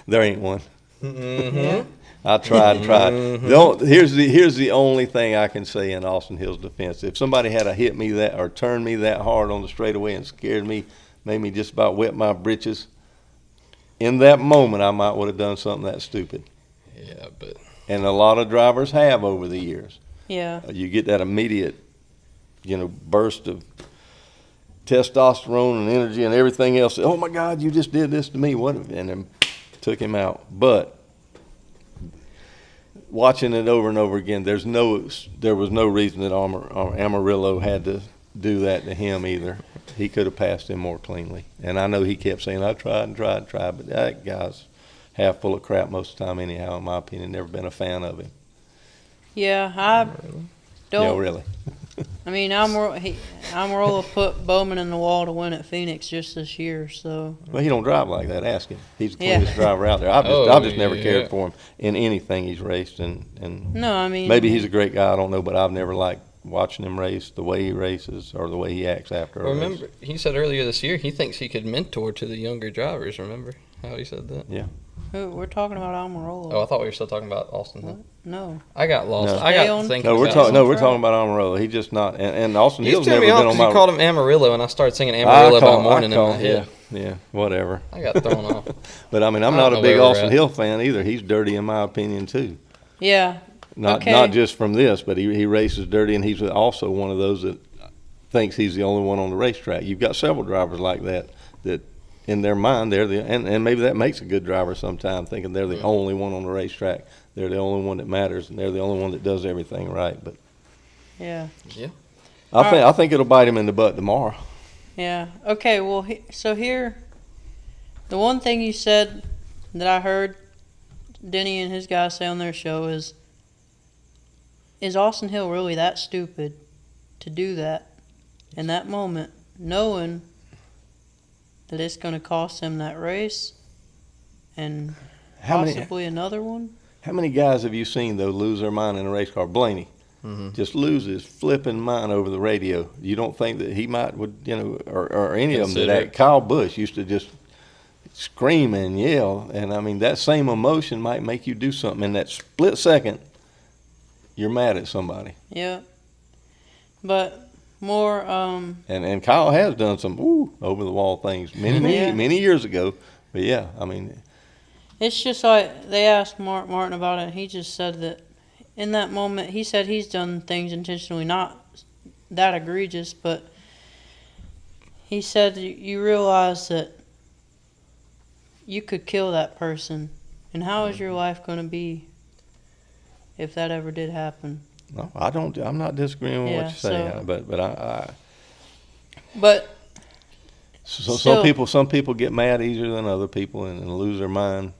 There ain't one. Mm-hmm. I tried and tried. Here's the only thing I can say in Austin Hill's defense. If somebody had hit me that or turned me that hard on the straightaway and scared me, made me just about wet my britches, in that moment I might would have done something that stupid. Yeah, but And a lot of drivers have over the years. Yeah. You get that immediate, burst of testosterone and energy and everything else. Oh my God, you just did this to me! What? And then took him out. But watching it over and over again, there was no reason that Amarillo had to do that to him either. He could have passed him more cleanly. And I know he kept saying, "I tried and tried and tried," but that guy's half full of crap most of the time anyhow, in my opinion. Never been a fan of him. Yeah, I don't. Yeah, really. I mean, Almirola put Bowman in the wall to win at Phoenix just this year, so. Well, he don't drive like that. Ask him. He's the Yeah. cleanest driver out there. I've just never yeah. cared for him in anything he's raced, and No, I mean. maybe he's a great guy. I don't know, but I've never liked watching him race, the way he races or the way he acts after a race. remember, he said earlier this year he thinks he could mentor to the younger drivers. Remember how he said that? We're talking about Almirola. Oh, I thought we were still talking about Austin Hill. No. I got lost. No. I Stay got on- thinking. No, we're about talking. No, something. we're talking about Amarillo. He's just not. And Austin You Hill's threw never me been off on because my. you called him Amarillo, and I started singing Amarillo by Morning in my head. Yeah, whatever. I got thrown off. But I mean, I'm I not don't a know big where we're Austin at. Hill fan either. He's dirty in my opinion too. Yeah. Not Okay. not just from this, but he races dirty, and he's also one of those that thinks he's the only one on the racetrack. You've got several drivers like that in their mind and maybe that makes a good driver sometimes, thinking they're the only one on the racetrack. They're the only one that matters, and they're the only one that does everything right. But Yeah. I think it'll bite him in the butt tomorrow. Yeah. Okay, well, so here, the one thing you said that I heard Denny and his guys say on their show is Austin Hill really that stupid to do that in that moment, knowing that it's going to cost him that race and possibly another one? How many guys have you seen, though, lose their mind in a race car? Blaney just loses flipping mind over the radio. You don't think that he might or any of them Consider that it. Kyle Busch used to just scream and yell, and I mean that same emotion might make you do something in that split second. You're mad at somebody, Yeah. But more, and Kyle has done some over the wall things Yeah. many years ago. But yeah, I mean, it's just like they asked Martin about it, and he just said that in that moment, he said he's done things intentionally, not that egregious, but he said you realize that you could kill that person. And how is your life going to be if that ever did happen? No, I'm not disagreeing with Yeah, what you're saying, so- but But so still- some people get mad easier than other people and lose their mind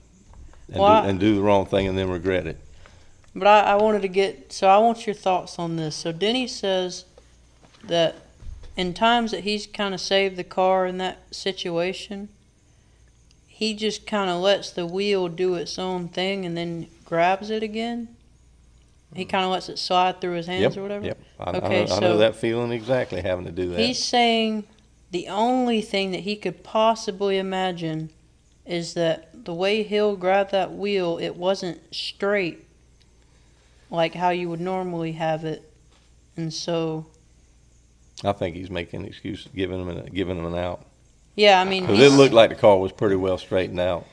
and, Well, and do the wrong thing and then regret it. But I wanted to get, so I want your thoughts on this. So Denny says that in times that he's kind of saved the car in that situation, he just kind of lets the wheel do its own thing and then grabs it again. He kind of lets it slide through his hands or whatever. Yep. I Okay, know so that feeling exactly, having to do that. He's saying the only thing that he could possibly imagine is that the way he'll grab that wheel, it wasn't straight like how you would normally have it. And so, I think he's making an excuse, giving him an out. yeah, I mean, Because it looked like the car was pretty well straightened out.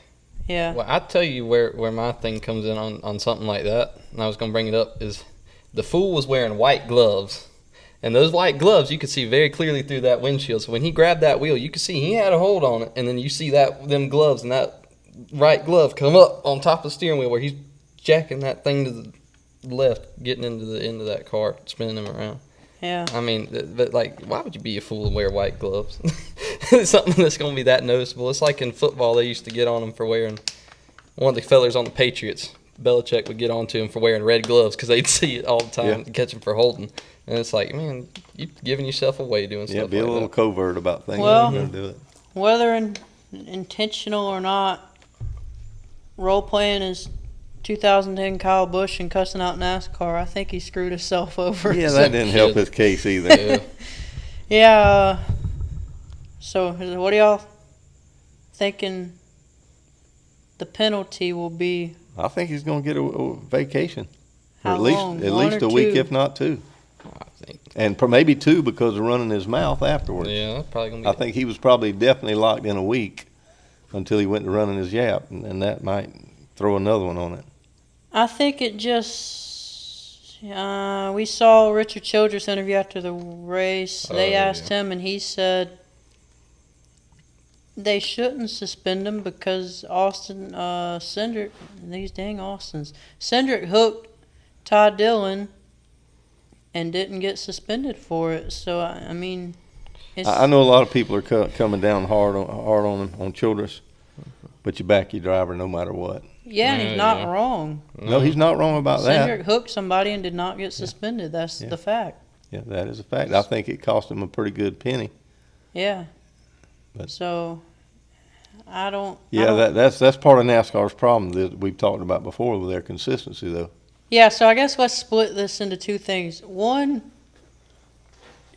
yeah. Well, I tell you where my thing comes in on something like that, and I was going to bring it up, is the fool was wearing white gloves. And those white gloves, you could see very clearly through that windshield. So when he grabbed that wheel, you could see he had a hold on it. And then you see them gloves and that right glove come up on top of the steering wheel where he's jacking that thing to the left, getting into the end of that car, spinning him around. Yeah. I mean, but like, why would you be a fool and wear white gloves? It's something that's going to be that noticeable. It's like in football, they used to get on him for wearing, one of the fellers on the Patriots, Belichick would get on to him for wearing red gloves because they'd see it all the time and catch him for holding. And it's like, man, you're giving yourself away doing stuff like that. Yeah, be a little covert about things. Well- You're going to do it. Whether intentional or not, role playing is 2010 Kyle Busch and cussing out NASCAR. I think he screwed himself over. Yeah, that didn't help his case either. Yeah. Yeah. So, what are y'all thinking the penalty will be? I think he's going to get a vacation. Or How at least long? at One least or a week, two? if not two. I think. And maybe two because of running his mouth afterwards. Yeah, that's probably going to I be. think he was probably definitely locked in a week until he went to running his yap, and that might throw another one on it. I think it just. We saw Richard Childress interview after the race. They asked him, and he said they shouldn't suspend him because Austin Cindric, these dang Austins, Cindric hooked Ty Dillon and didn't get suspended for it. So I mean, it's, I know a lot of people are coming down hard on him, on Childress, but you back your driver no matter what. yeah, and he's not Yeah. wrong. No, he's not wrong about that. Cindric hooked somebody and did not get suspended. That's Yeah. the fact. Yeah, that is a fact. I think it cost him a pretty good penny. Yeah. But- So I don't. Yeah, that's part of NASCAR's problem that we've talked about before with their consistency, though. Yeah, so I guess let's split this into two things. One,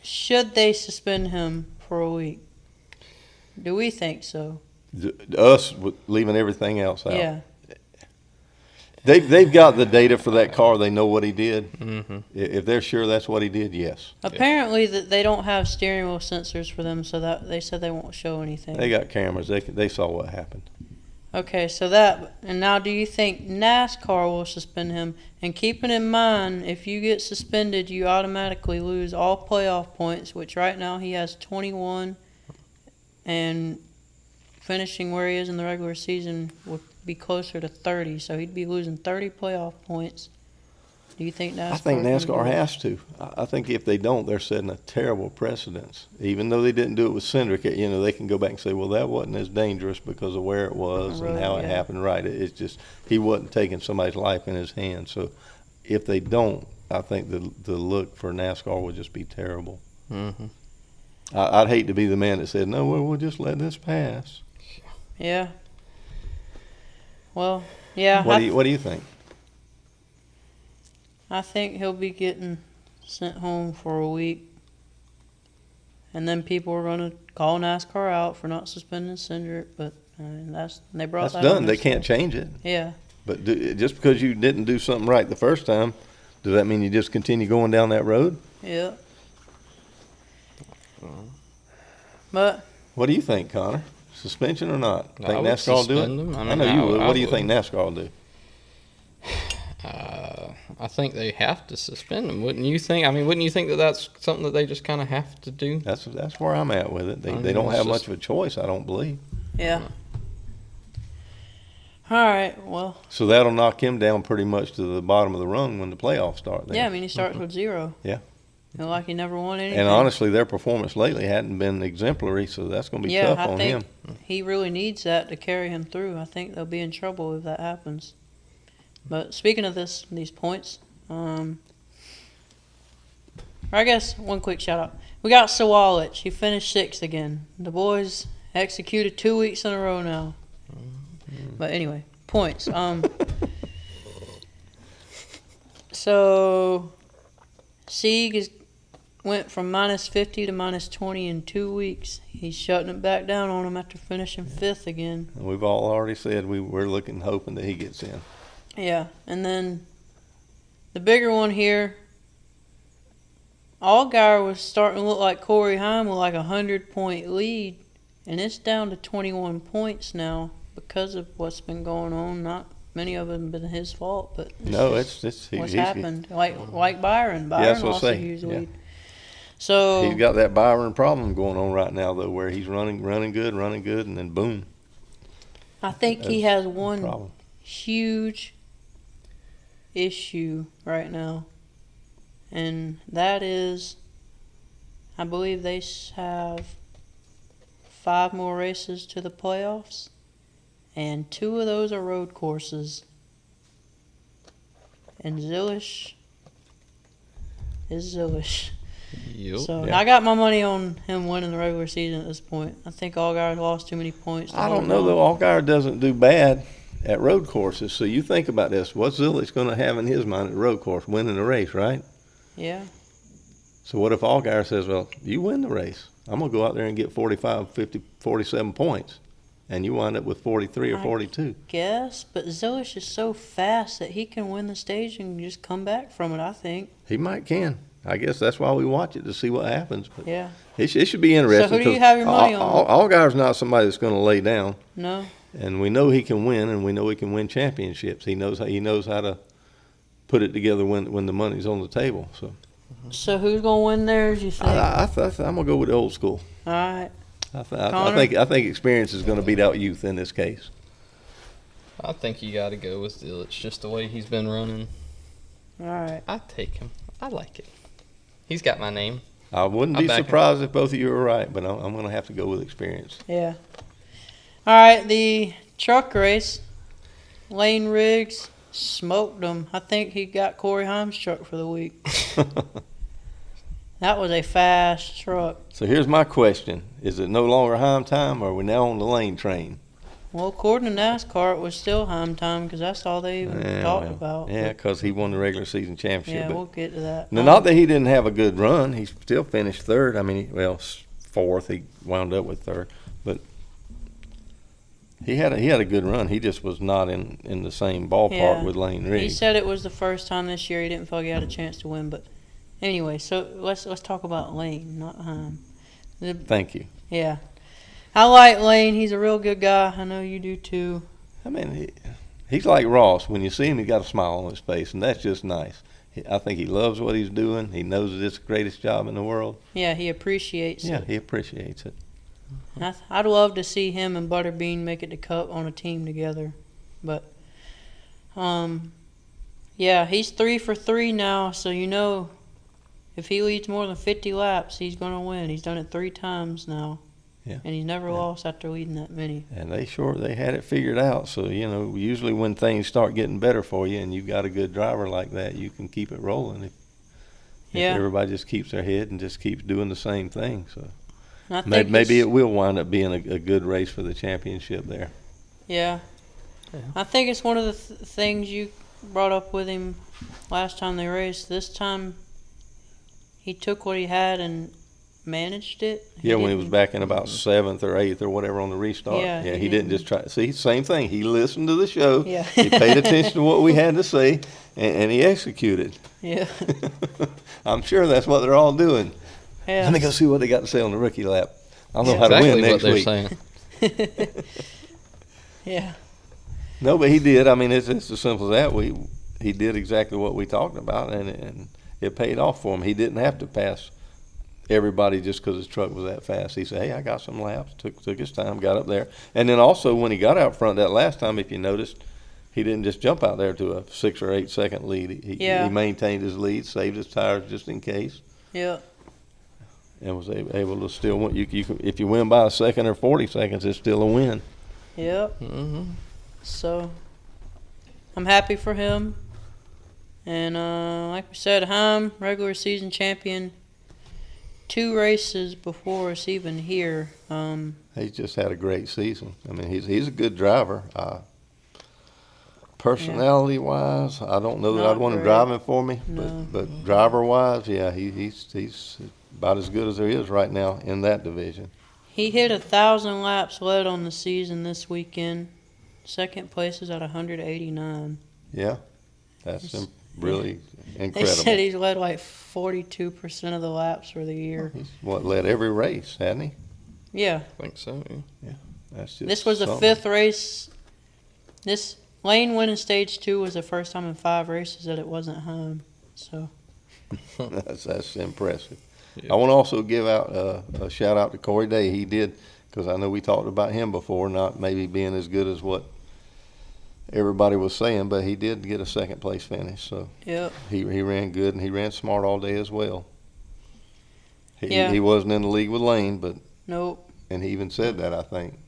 should they suspend him for a week? Do we think so? Us leaving everything else out. Yeah. They've got the data for that car. They know what he did. Mm-hmm. If they're sure that's what he did, yes. Apparently that they don't have steering wheel sensors for them, so that they said they won't show anything. They got cameras. They saw what happened. Okay, so that, and now do you think NASCAR will suspend him? And keeping in mind, if you get suspended, you automatically lose all playoff points, which right now he has 21, and finishing where he is in the regular season would be closer to 30, so he'd be losing 30 playoff points. Do you think NASCAR? I think NASCAR has to. I think if they don't, they're setting a terrible precedence. Even though they didn't do it with Cindric, they can go back and say, well, that wasn't as dangerous because of where it was and how it happened. Right. It's just he wasn't taking somebody's life in his hands. So if they don't, I think the look for NASCAR will just be terrible. Mm-hmm. I'd hate to be the man that said, no, we'll just let this pass. Yeah. Well, yeah. What do you think? I think he'll be getting sent home for a week. And then people are going to call NASCAR out for not suspending Cindric, but they brought That's that done. on They themselves. can't change it. Yeah. But just because you didn't do something right the first time, does that mean you just continue going down that road? Yeah. But What do you think, Connor? Suspension or not? I Think would NASCAR will do suspend it? him. I know you would. I What do you would. think NASCAR will do? I think they have to suspend him. Wouldn't you think? I mean, wouldn't you think that that's something that they just kind of have to do? That's where I'm at with it. I They mean, don't it's have just- much of a choice, I don't believe. yeah. All right. Well, So that'll knock him down pretty much to the bottom of the rung when the playoffs start. Then. yeah. I mean, he starts with 0. Yeah. Like he never won anything. And honestly, their performance lately hadn't been exemplary, so that's going to be tough on him. He really needs that to carry him through. I think they'll be in trouble if that happens. But speaking of these points, I guess one quick shout out. We got Sawalich. He finished 6th again. The boys executed 2 weeks in a row now. But anyway, points. So Sieg went from -50 to -20 in 2 weeks. He's shutting it back down on him after finishing 5th again. And we've all already said we're hoping that he gets in. Yeah, and then the bigger one here, Allgaier was starting to look like Corey Heim with like a 100-point lead, and it's down to 21 points now because of what's been going on. Not many of them have been his fault, but it's what's happened. Like Byron. Byron lost a huge lead. So he's got that Byron problem going on right now, though, where he's running good, and then boom. I think he has one problem. huge issue right now, and that is, I believe they have 5 more races to the playoffs, and 2 of those are road courses. And Zilish is Zilish. Yep. So I got my money on him winning the regular season at this point. I think Allgaier lost too many points. I don't know, though. Allgaier doesn't do bad at road courses. So you think about this. What's Zilich's going to have in his mind at the road course? Winning the race, right? Yeah. So what if Allgaier says, well, you win the race. I'm going to go out there and get 45, 50, 47 points. And you wind up with 43 or 42. Guess, but Zilish is so fast that he can win the stage and just come back from it, I think. He can. I guess that's why we watch it, to see what happens. But yeah. It should be interesting. So who do you have your money on? Allgaier's not somebody that's going to lay down. No. And we know he can win, and we know he can win championships. He knows how to put it together when the money's on the table. So who's going to win theirs, you think? I'm going to go with the old school. All right. I think experience is going to beat out youth in this case. I think you got to go with Zilic, just the way he's been running. All right. I take him. I like it. He's got my name. I wouldn't be surprised if both of you are right, but I'm going to have to go with experience. Yeah. All right, the truck race, Lane Riggs smoked them. I think he got Corey Heim's truck for the week. That was a fast truck. So here's my question. Is it no longer Heim time, or are we now on the Lane train? Well, according to NASCAR, it was still Heim time because that's all they even talked about. Yeah, because he won the regular season championship. Yeah, we'll get to that. No, not that he didn't have a good run. He still finished 3rd. I mean, fourth. He wound up with 3rd. But he had a good run. He just was not in the same ballpark with Lane Riggs. He said it was the first time this year he didn't feel like he had a chance to win. But anyway, so let's talk about Lane, not Heim. Thank you. Yeah. I like Lane. He's a real good guy. I know you do too. I mean, he's like Ross. When you see him, he's got a smile on his face, and that's just nice. I think he loves what he's doing. He knows that it's the greatest job in the world. Yeah, he appreciates it. Yeah, he appreciates it. I'd love to see him and Butterbean make it to Cup on a team together. But, yeah, he's 3 for 3 now, so you know if he leads more than 50 laps, he's going to win. He's done it 3 times now. Yeah. And he's never lost after leading that many. And they had it figured out. So, usually when things start getting better for you and you've got a good driver like that, you can keep it rolling if everybody just keeps their head and just keeps doing the same thing. So maybe it will wind up being a good race for the championship there. Yeah. I think it's one of the things you brought up with him last time they raced. This time he took what he had and managed it. When he was back in about 7th or 8th or whatever on the restart. Yeah, he didn't just try. See, same thing. He listened to the show. Yeah. He paid attention to what we had to say, and he executed. Yeah. I'm sure that's what they're all doing. Yeah. Let me go see what they got to say on the rookie lap. I'll know how to win next week. Saying. Yeah. No, but he did. I mean, it's as simple as that. He did exactly what we talked about, and it paid off for him. He didn't have to pass everybody just because his truck was that fast. He said, hey, I got some laps. Took his time, got up there. And then also when he got out front that last time, if you noticed, he didn't just jump out there to a 6 or 8 second lead. He maintained his lead, saved his tires just in case. Yeah. And was able to still win. If you win by a second or 40 seconds, it's still a win. Yep. Mm-hmm. So I'm happy for him. And like we said, Heim, regular season champion, 2 races before us even here. He's just had a great season. I mean, he's a good driver. Personality-wise, I don't know that Not I'd want him great. driving for me, No. but driver-wise, yeah, he's about as good as there is right now in that division. He hit 1,000 laps led on the season this weekend. Second place is at 189. Yeah, that's really They incredible. said he's led like 42% of the laps for the year. He's led every race, hasn't he? Yeah. I think so. Yeah. That's just This was the something. 5th race. This Lane winning stage 2 was the first time in 5 races that it wasn't Heim. So That's impressive. Yeah. I want to also give out a shout out to Corey Day. He did, because I know we talked about him before, not maybe being as good as what everybody was saying, but he did get a second place finish. So yep. he ran good, and he ran smart all day as well. Yeah. He wasn't in the league with Lane, but Nope. and he even said that, I think.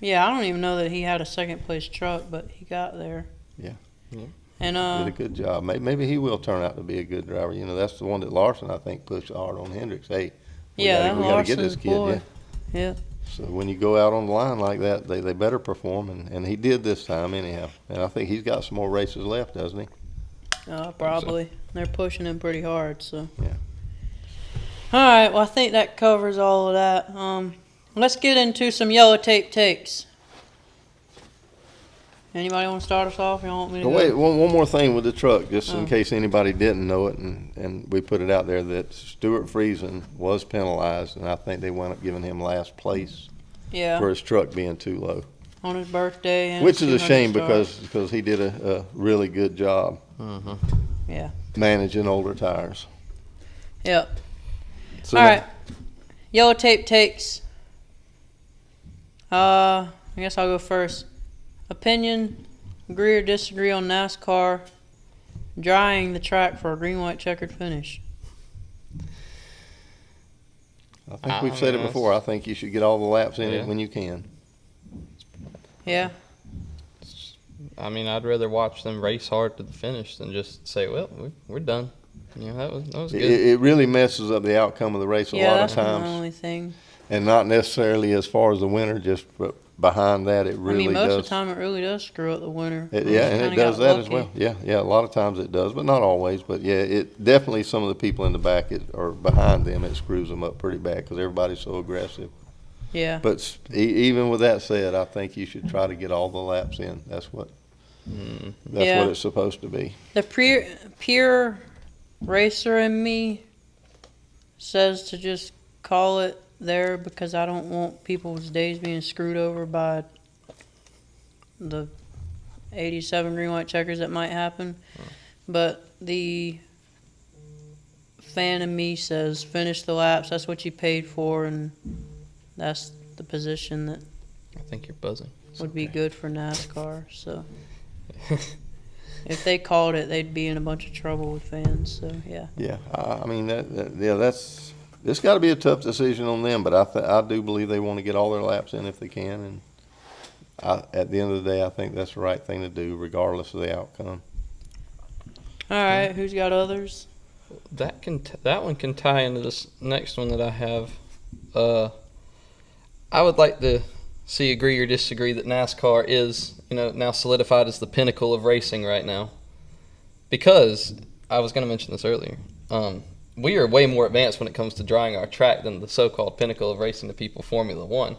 Yeah, I don't even know that he had a second place truck, but he got there. Yeah. Yeah. And Did a good job. Maybe he will turn out to be a good driver. You know, that's the one that Larson, I think, pushed hard on Hendricks. Hey, we that gotta get this Larson's kid. boy. Yeah. Yeah. So when you go out on the line like that, they better perform, and he did this time anyhow. And I think he's got some more races left, doesn't he? Probably. They're pushing him pretty hard, so. Yeah. All right, well, I think that covers all of that. Let's get into some yellow tape takes. Anybody want to start us off? You want me to Oh, go? wait, one more thing with the truck, just in Oh. case anybody didn't know it, and we put it out there that Stuart Friesen was penalized, and I think they wound up giving him last place Yeah, for his truck being too low, on his birthday. And which is a 200 shame start. because he did a really good job Mm-hmm. Yeah. managing older tires. Yep. So All right. Yellow tape takes. I guess I'll go first. Opinion, agree or disagree on NASCAR drying the track for a green, white, checkered finish. I think we've said it before. I think you should get all the laps in it when you can. Yeah. I mean, I'd rather watch them race hard to the finish than just say, "Well, we're done." You know, that was good. It really messes up the outcome of the race a Yeah, lot that's of the times. only thing. And not necessarily as far as the winner, just but behind that, it really most does. of the time it really does screw up the winner. Yeah, and Kinda it does got that as lucky. well. Yeah, a lot of times it does, but not always. But yeah, it definitely some of the people in the back or behind them, it screws them up pretty bad because everybody's so aggressive. Yeah. But even with that said, I think you should try to get all the laps in. That's what Yeah. what it's supposed to be. The pure racer in me says to just call it there because I don't want people's days being screwed over by the 87 green, white checkers that might happen. But the fan in me says finish the laps. That's what you paid for, and that's the position that I think you're buzzing. would be good for NASCAR. So if they called it, they'd be in a bunch of trouble with fans. So yeah. Yeah, I mean that's it's got to be a tough decision on them, but I do believe they want to get all their laps in if they can, and at the end of the day, I think that's the right thing to do, regardless of the outcome. All right, who's got others? That one can tie into this next one that I have. I would like to see agree or disagree that NASCAR is, now solidified as the pinnacle of racing right now. Because I was going to mention this earlier. We are way more advanced when it comes to drying our track than the so-called pinnacle of racing the people Formula One.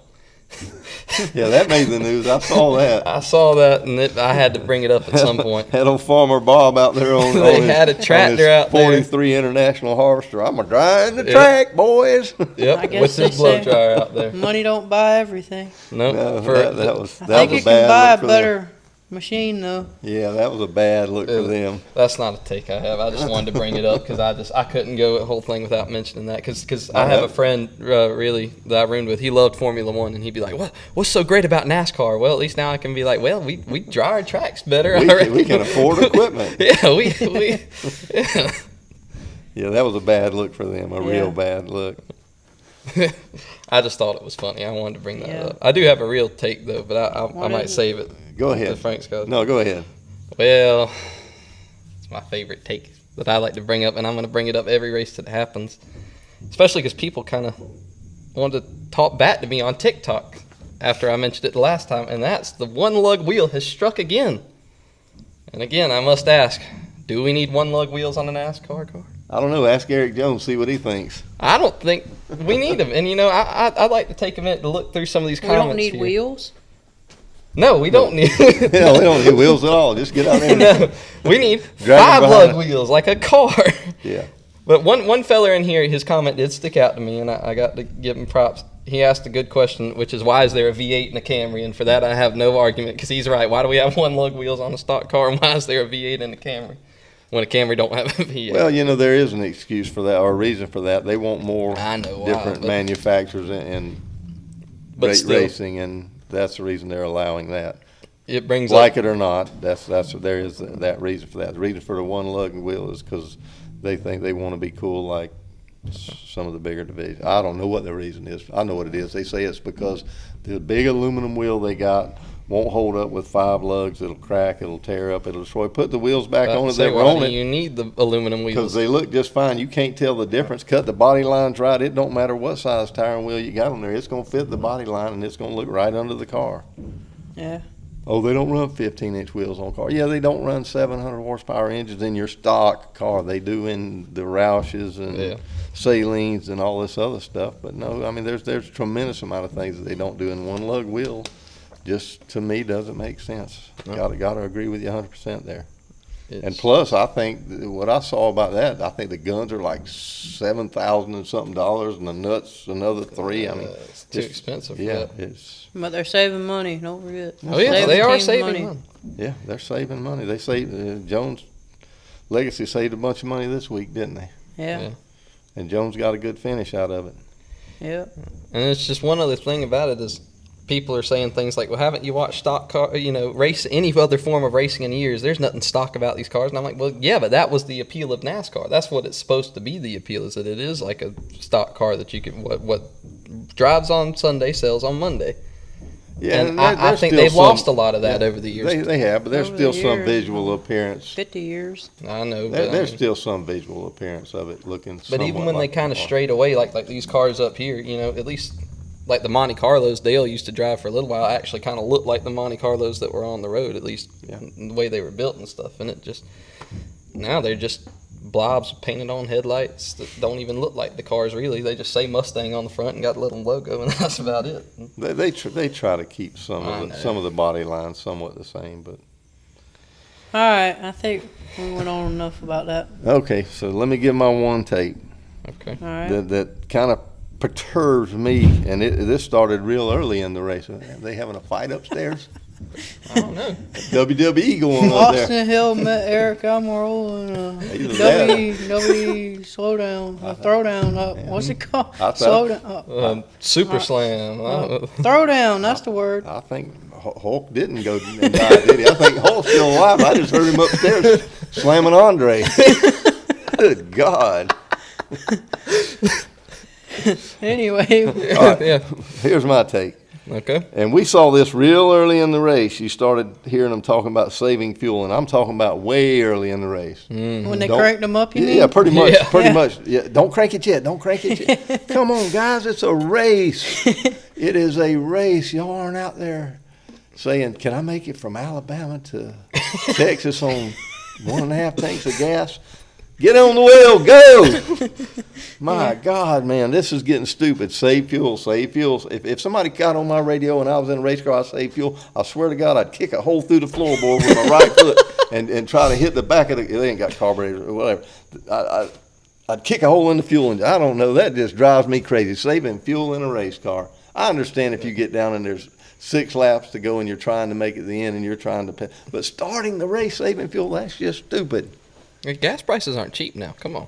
Yeah, that made the news. I saw that. I saw that, and I had to bring it up at some point. Had old Farmer Bob out there on They on his, had a tractor on his out there. 43 International Harvester. I'm going to dry in the Yep. track, boys. Yep, I guess with they his blow say- dryer out there. Money don't buy everything. Nope. No, for that was I that think was you a bad can buy look a for them. better machine, though. Yeah, that was a bad look for them. That's not a take I have. I just wanted to bring it up because I couldn't go the whole thing without mentioning that because I have a friend really that I roomed with. He loved Formula One, and he'd be like, "What's so great about NASCAR?" Well, at least now I can be like, "Well, we dry our tracks better. We can afford equipment." Yeah, we yeah. Yeah, that was a bad look for them. Real bad look. I just thought it was funny. I wanted to bring that up. I do have a real take though, but I might save it. Go ahead. Frank's got. No, go ahead. Well, it's my favorite take that I like to bring up, and I'm going to bring it up every race that happens, especially because people kind of wanted to talk back to me on TikTok after I mentioned it the last time, and that's the one lug wheel has struck again. And again, I must ask, do we need one lug wheels on a NASCAR car? I don't know. Ask Eric Jones, see what he thinks. I don't think we need them. And, I'd like to take a minute to look through some of these comments. We don't need here. wheels? No, we don't need. Yeah, we don't need wheels at all. Just get out there. No, we need Drag 'em 5 lug behind. wheels like a car. Yeah. But one fella in here, his comment did stick out to me, and I got to give him props. He asked a good question, which is why is there a V8 and a Camry? And for that, I have no argument because he's right. Why do we have one lug wheels on a stock car, and why is there a V8 and a Camry when a Camry don't have a V8? Well, there is an excuse for that or a reason for that. They want more I know why, different but- manufacturers in But still, racing, and that's the reason they're allowing that. it brings Like up. it or not, there is that reason for that. The reason for the one lug wheel is because they think they want to be cool like some of the bigger divisions. I don't know what the reason is. I know what it is. They say it's because the big aluminum wheel they got won't hold up with 5 lugs. It'll crack, it'll tear up, it'll destroy. Put the wheels back on it. They why own do it you need the aluminum because wheels? they look just fine. You can't tell the difference. Cut the body lines right. It don't matter what size tire and wheel you got on there. It's going to fit the body line, and it's going to look right under the car. Yeah. Oh, they don't run 15-inch wheels on cars. Yeah, they don't run 700 horsepower engines in your stock car. They do in the Roush's and Salines and all this other stuff. But no, I mean, there's a tremendous amount of things that they don't do in one lug wheel. Just to me doesn't make sense. No. Got to agree with you 100% there. And It's- plus, I think what I saw about that, I think the guns are like $7,000 and something dollars, and the nuts another $3. I mean, it's too expensive. For yeah, that. it's. But they're saving money, don't forget. Oh yeah, Saving they are team saving money. Yeah, they're saving money. They saved Jones Legacy saved a bunch of money this week, didn't they? Yeah. Yeah. And Jones got a good finish out of it. Yeah. And it's just one other thing about it is people are saying things like, well, haven't you watched stock car, race, any other form of racing in years? There's nothing stock about these cars. And I'm like, well, yeah, but that was the appeal of NASCAR. That's what it's supposed to be. The appeal is that it is like a stock car that you can, what drives on Sunday sells on Monday. Yeah, and I think still they've some- lost a lot of that over the years. They have, but there's Over still the some years. visual appearance. 50 years. I know, There's but, still some visual appearance of it looking. but even somewhat when they like kind of a car. strayed away, like these cars up here, at least like the Monte Carlos Dale used to drive for a little while, actually kind of looked like the Monte Carlos that were on the road, at least the way they were built and stuff. And it just, now they're just blobs painted on headlights that don't even look like the cars really. They just say Mustang on the front and got a little logo, and that's about it. They try to keep some I of know. some of the body lines somewhat the same, but All right. I think we went on enough about that. okay. So let me give my one take Okay. All right. that kind of perturbs me, and this started real early in the race. Are they having a fight upstairs? I don't know. WWE going on there. Austin Hill met Eric Almirola in Either WWE slow down, throw down. What's it called? I thought- Slow down. Super Slam. Throw down. That's the word. I think Hulk didn't go and die, did he? I think Hulk's still alive. I just heard him upstairs slamming Andre. Good God. Anyway, All right. Yeah. Here's my take. Okay. And we saw this real early in the race. You started hearing them talking about saving fuel, and I'm talking about way early in the race. when they Don't- cranked them up, you mean? Yeah, pretty much. Yeah. Pretty Yeah. much. Yeah. Don't crank it yet. Don't crank it yet. Come on, guys. It's a race. It is a race. Y'all aren't out there saying, can I make it from Alabama to Texas on 1.5 tanks of gas? Get on the wheel. Go. My God, man, this is getting stupid. Save fuel. Save fuel. If somebody got on my radio and I was in a race car, I save fuel, I swear to God, I'd kick a hole through the floorboard with my right foot and try to hit the back of the, they ain't got carburetors or whatever. I'd kick a hole in the fuel engine. I don't know. That just drives me crazy. Saving fuel in a race car. I understand if you get down and there's 6 laps to go and you're trying to make it to the end and you're trying to but starting the race saving fuel, that's just stupid. Gas prices aren't cheap now. Come on.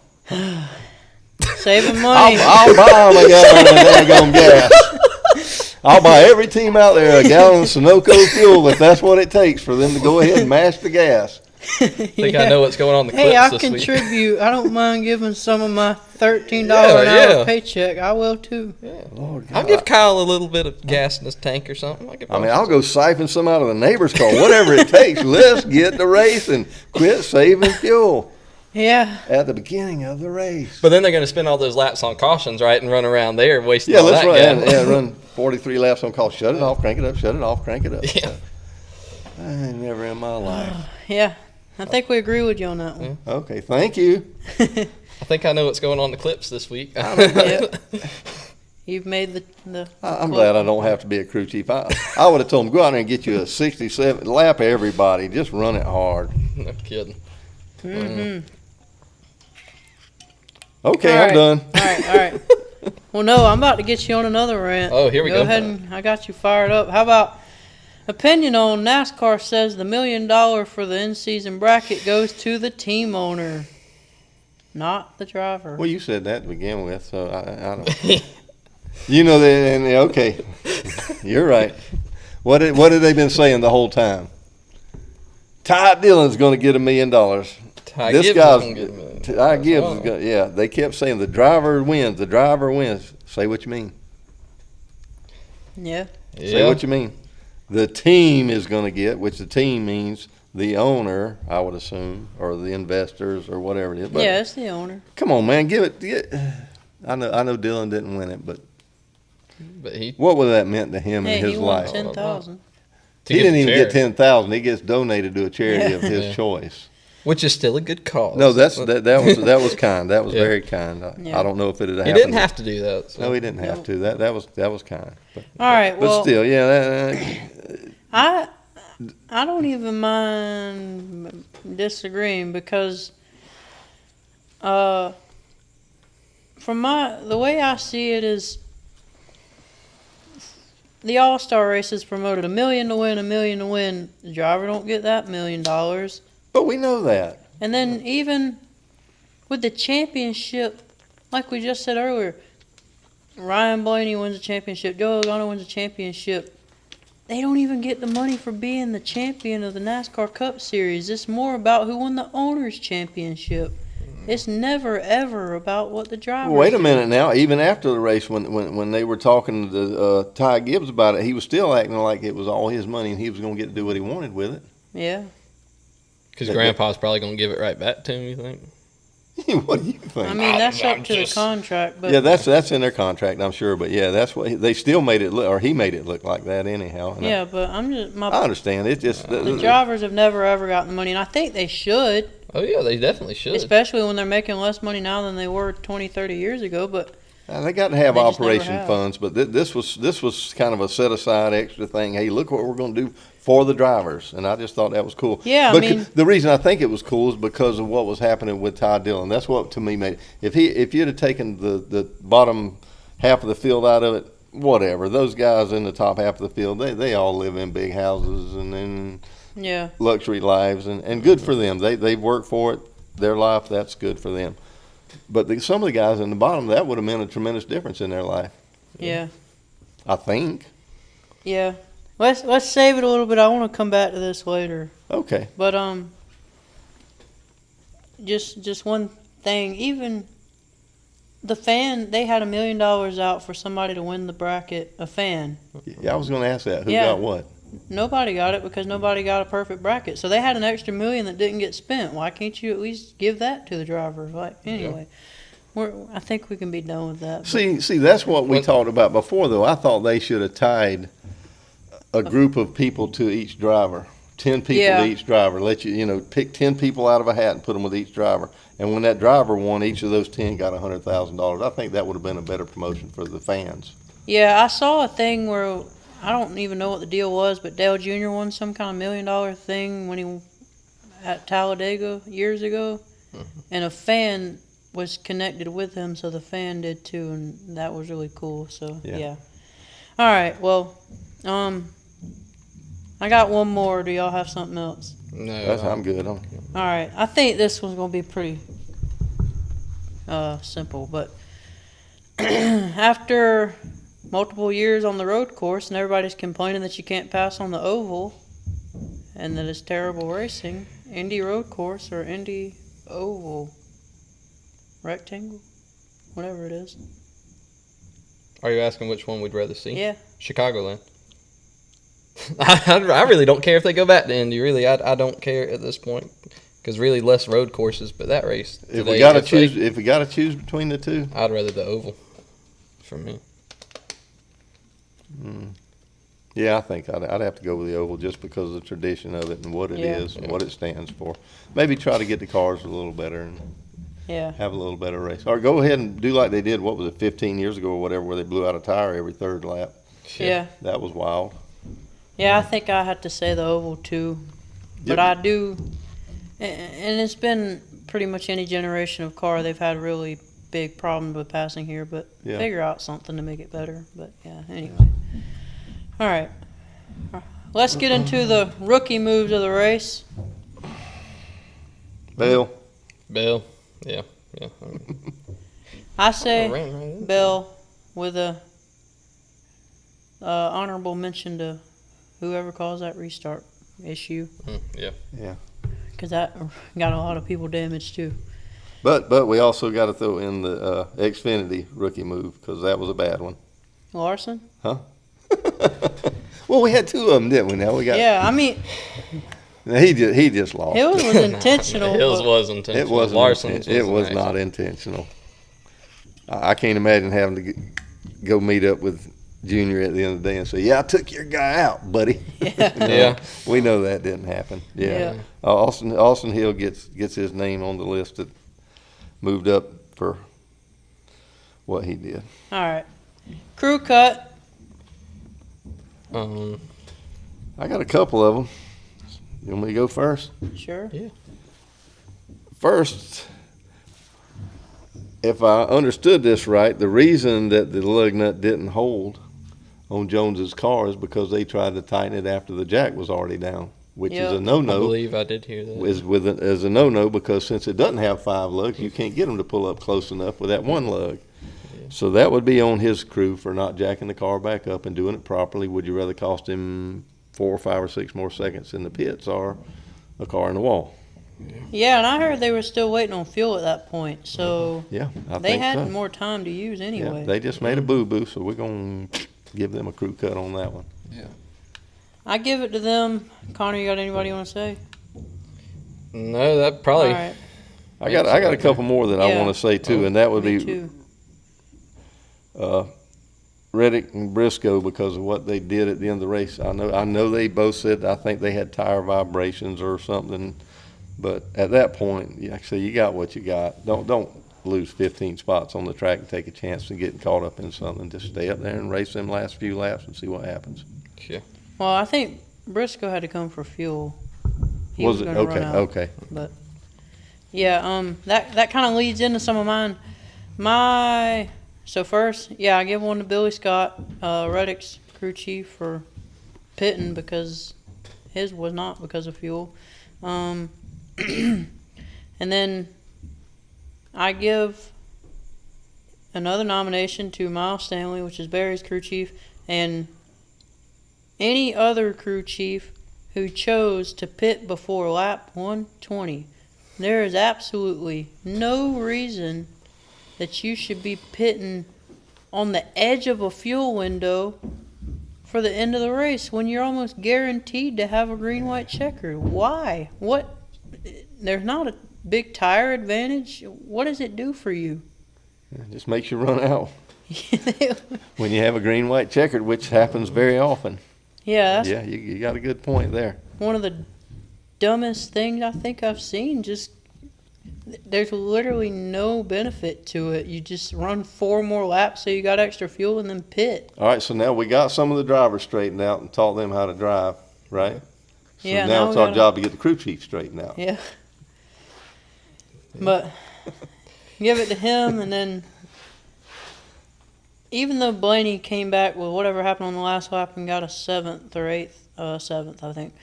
Saving money. I'll buy them a gallon of daggone gas. I'll buy every team out there a gallon of Sunoco fuel if that's what it takes for them to go ahead and mash the gas. I think I know what's going on in the Hey, clips I this week. contribute. I don't mind giving some of my $13 an Yeah. hour paycheck. I will too. Lord I'll God. give Kyle a little bit of gas in his tank or something. I'll go siphon some out of the neighbor's car, whatever it takes. Let's get the race and quit saving fuel Yeah. at the beginning of the race. But then they're going to spend all those laps on cautions, right, and run around there wasting Yeah, all let's that gas. run 43 laps on call. Shut it off, crank it up, shut it off, crank it up. Yeah. I ain't never in my life. Yeah. I think we agree with you on that one. Okay, thank you. I think I know what's going on in the clips this week. Yep. You've made the I'm glad I don't have to be a crew chief. I would have told him, go out there and get you a 67 lap everybody. Just run it hard. No kidding. Mm-hmm. Okay, All I'm right. done. All right. Well, no, I'm about to get you on another rant. Oh, here we go. Go ahead and I got you fired up. How about opinion on NASCAR says the $1 million for the in-season bracket goes to the team owner, not the driver. Well, you said that to begin with, so I don't. You know that, and okay, you're right. What have they been saying the whole time? Ty Dillon's going to get $1 million. Ty This Gibbs guy's is gonna get $1 million. Ty Gibbs Oh. is going. Yeah, they kept saying the driver wins. The driver wins. Say what you mean. Yeah. Say what you mean. The team is going to get, which the team means the owner, I would assume, or the investors or whatever it is. But Yeah, it's the owner. come on, man, give it. I know Dillon didn't win it, but But he what would that meant to him Hey, in he his won life? 10,000. to He get didn't the even chair, get 10,000. He gets donated to a charity Yeah. of his Yeah. choice. which is still a good cause. No, that was kind. That was Yeah. very kind. Yeah. I don't know if it had He happened. didn't have to do that. So. No, he didn't have No. to. That was kind. But, All right. but Well, still, yeah. I don't even mind disagreeing because from the way I see it is the All-Star race is promoted $1 million to win, $1 million to win. The driver don't get that $1 million. But we know that. And then even with the championship, like we just said earlier, Ryan Blaney wins a championship, Joe Logano wins a championship. They don't even get the money for being the champion of the NASCAR Cup Series. It's more about who won the Owners' Championship. It's never, ever about what the driver. Wait a minute now. Even after the race, when they were talking to Ty Gibbs about it, he was still acting like it was all his money and he was going to get to do what he wanted with it. Yeah. Because Grandpa's probably going to give it right back to him, you think? What do you think? I mean, that's I'm up to the just- contract. But Yeah, that's in their contract, I'm sure. But yeah, that's what they still made it look, or he made it look like that anyhow. And yeah, but I'm just I understand. It's just the drivers have never ever gotten the money, and I think they should, Oh, yeah, they definitely should. especially when they're making less money now than they were 20, 30 years ago. But they got to have They just never operation have. funds. But this was kind of a set aside extra thing. Hey, look what we're going to do for the drivers, and I just thought that was cool. Yeah, I but mean- the reason I think it was cool is because of what was happening with Ty Dillon. That's what to me made it. If you'd have taken the bottom half of the field out of it, whatever. Those guys in the top half of the field, they all live in big houses and in yeah, luxury lives, and good for them. They've worked for it. Their life, that's good for them. But some of the guys in the bottom, that would have meant a tremendous difference in their life. yeah, I think. yeah. Let's save it a little bit. I want to come back to this later. Okay. But just one thing. Even the fan, they had $1 million out for somebody to win the bracket. A fan. Yeah, I was going to ask that. Who Yeah. got what? Nobody got it because nobody got a perfect bracket. So they had an extra $1 million that didn't get spent. Why can't you at least give that to the driver? Like anyway, I think we can be done with that. but- See, that's what we What- talked about before, though. I thought they should have tied a group of people to each driver. 10 people Yeah. to each driver. Let you pick 10 people out of a hat and put them with each driver. And when that driver won, each of those 10 got $100,000. I think that would have been a better promotion for the fans. Yeah, I saw a thing where I don't even know what the deal was, but Dale Jr. won some kind of $1 million thing when he at Talladega years ago, and a fan was connected with him, so the fan did too, and that was really cool. So Yeah. yeah. All right, well, I got one more. Do y'all have something else? No, I'm good. All right. I think this one's gonna be pretty simple, but after multiple years on the road course and everybody's complaining that you can't pass on the oval and that it's terrible racing, Indy road course or Indy oval rectangle, whatever it is. Are you asking which one we'd rather see? Yeah. Chicagoland. I really don't care if they go back to Indy. Really, I don't care at this point because really less road courses. But that race, If we gotta choose between the two, I'd rather the oval. For me. yeah, I think I'd have to go with the oval just because of the tradition of it and what it Yeah. is and what it stands for. Maybe try to get the cars a little better and Yeah. have a little better race. Or go ahead and do like they did, what was it, 15 years ago or whatever, where they blew out a tire every third lap. Yeah. That was wild. Yeah, I think I had to say the oval too. But Yep. I do, and it's been pretty much any generation of car, they've had really big problems with passing here, but Yeah. figure out something to make it better. But yeah, anyway. All right. Let's get into the rookie moves of the race. Bill, Bill. Yeah. I say Ran right in. Bill with a honorable mention to whoever caused that restart issue, Yeah. because that got a lot of people damaged too. but we also got to throw in the Xfinity rookie move because that was a bad one. Larson? Well, we had two of them, didn't we? Now we got. Yeah, I mean, He just lost. Hills was intentional. Hills but- was intentional. It wasn't. Larson's It was an not intentional. I can't imagine having to go meet up with Junior at the end of the day and say, "Yeah, I took your guy out, buddy." Yeah. No, Yeah. we know that didn't happen. Yeah, Yeah. Austin Hill gets his name on the list that moved up for what he did. All right. Crew cut. I got a couple of them. You want me to go first? Sure. First, if I understood this right, the reason that the lug nut didn't hold on Jones's car is because they tried to tighten it after the jack was already down, which is Yep. a I no-no. believe I did hear that. Is a no-no because since it doesn't have 5 lugs, you can't get them to pull up close enough with that one lug. So that would be on his crew for not jacking the car back up and doing it properly. Would you rather cost him 4 or 5 or 6 more seconds in the pits or a car in the wall? Yeah, and I heard they were still waiting on fuel at that point, so Yeah, I they think had so. more time to use anyway. Yeah, they just made a boo-boo, so we're going to give them a crew cut on that one. I give it to them. Connor, you got anybody you want to say? No, that probably. All right. I got a couple more that I Yeah. want to say too, and that would Me be too. Reddick and Briscoe because of what they did at the end of the race. I know they both said I think they had tire vibrations or something, but at that point, actually you got what you got. Don't lose 15 spots on the track and take a chance of getting caught up in something. Just stay up there and race them last few laps and see what happens. Yeah. Well, I think Briscoe had to come for fuel. He Was it gonna okay? run out. Okay. But yeah, that kind of leads into some of mine. So first, I give one to Billy Scott, Reddick's crew chief, for pitting because his was not because of fuel. And then I give another nomination to Miles Stanley, which is Barry's crew chief, and any other crew chief who chose to pit before lap 120. There is absolutely no reason that you should be pitting on the edge of a fuel window for the end of the race when you're almost guaranteed to have a green-white checkered. Why? What? There's not a big tire advantage. What does it do for you? It just makes you run out when you have a green-white checkered, which happens very often. Yeah, that's You got a good point there. one of the dumbest things I think I've seen. Just there's literally no benefit to it. You just run 4 more laps so you got extra fuel and then pit. All right, so now we got some of the drivers straightened out and taught them how to drive, right? So Yeah, now now it's we our gotta- job to get the crew chief straightened out. Yeah. But give it to him, and then even though Blaney came back with whatever happened on the last lap and got a seventh, I think,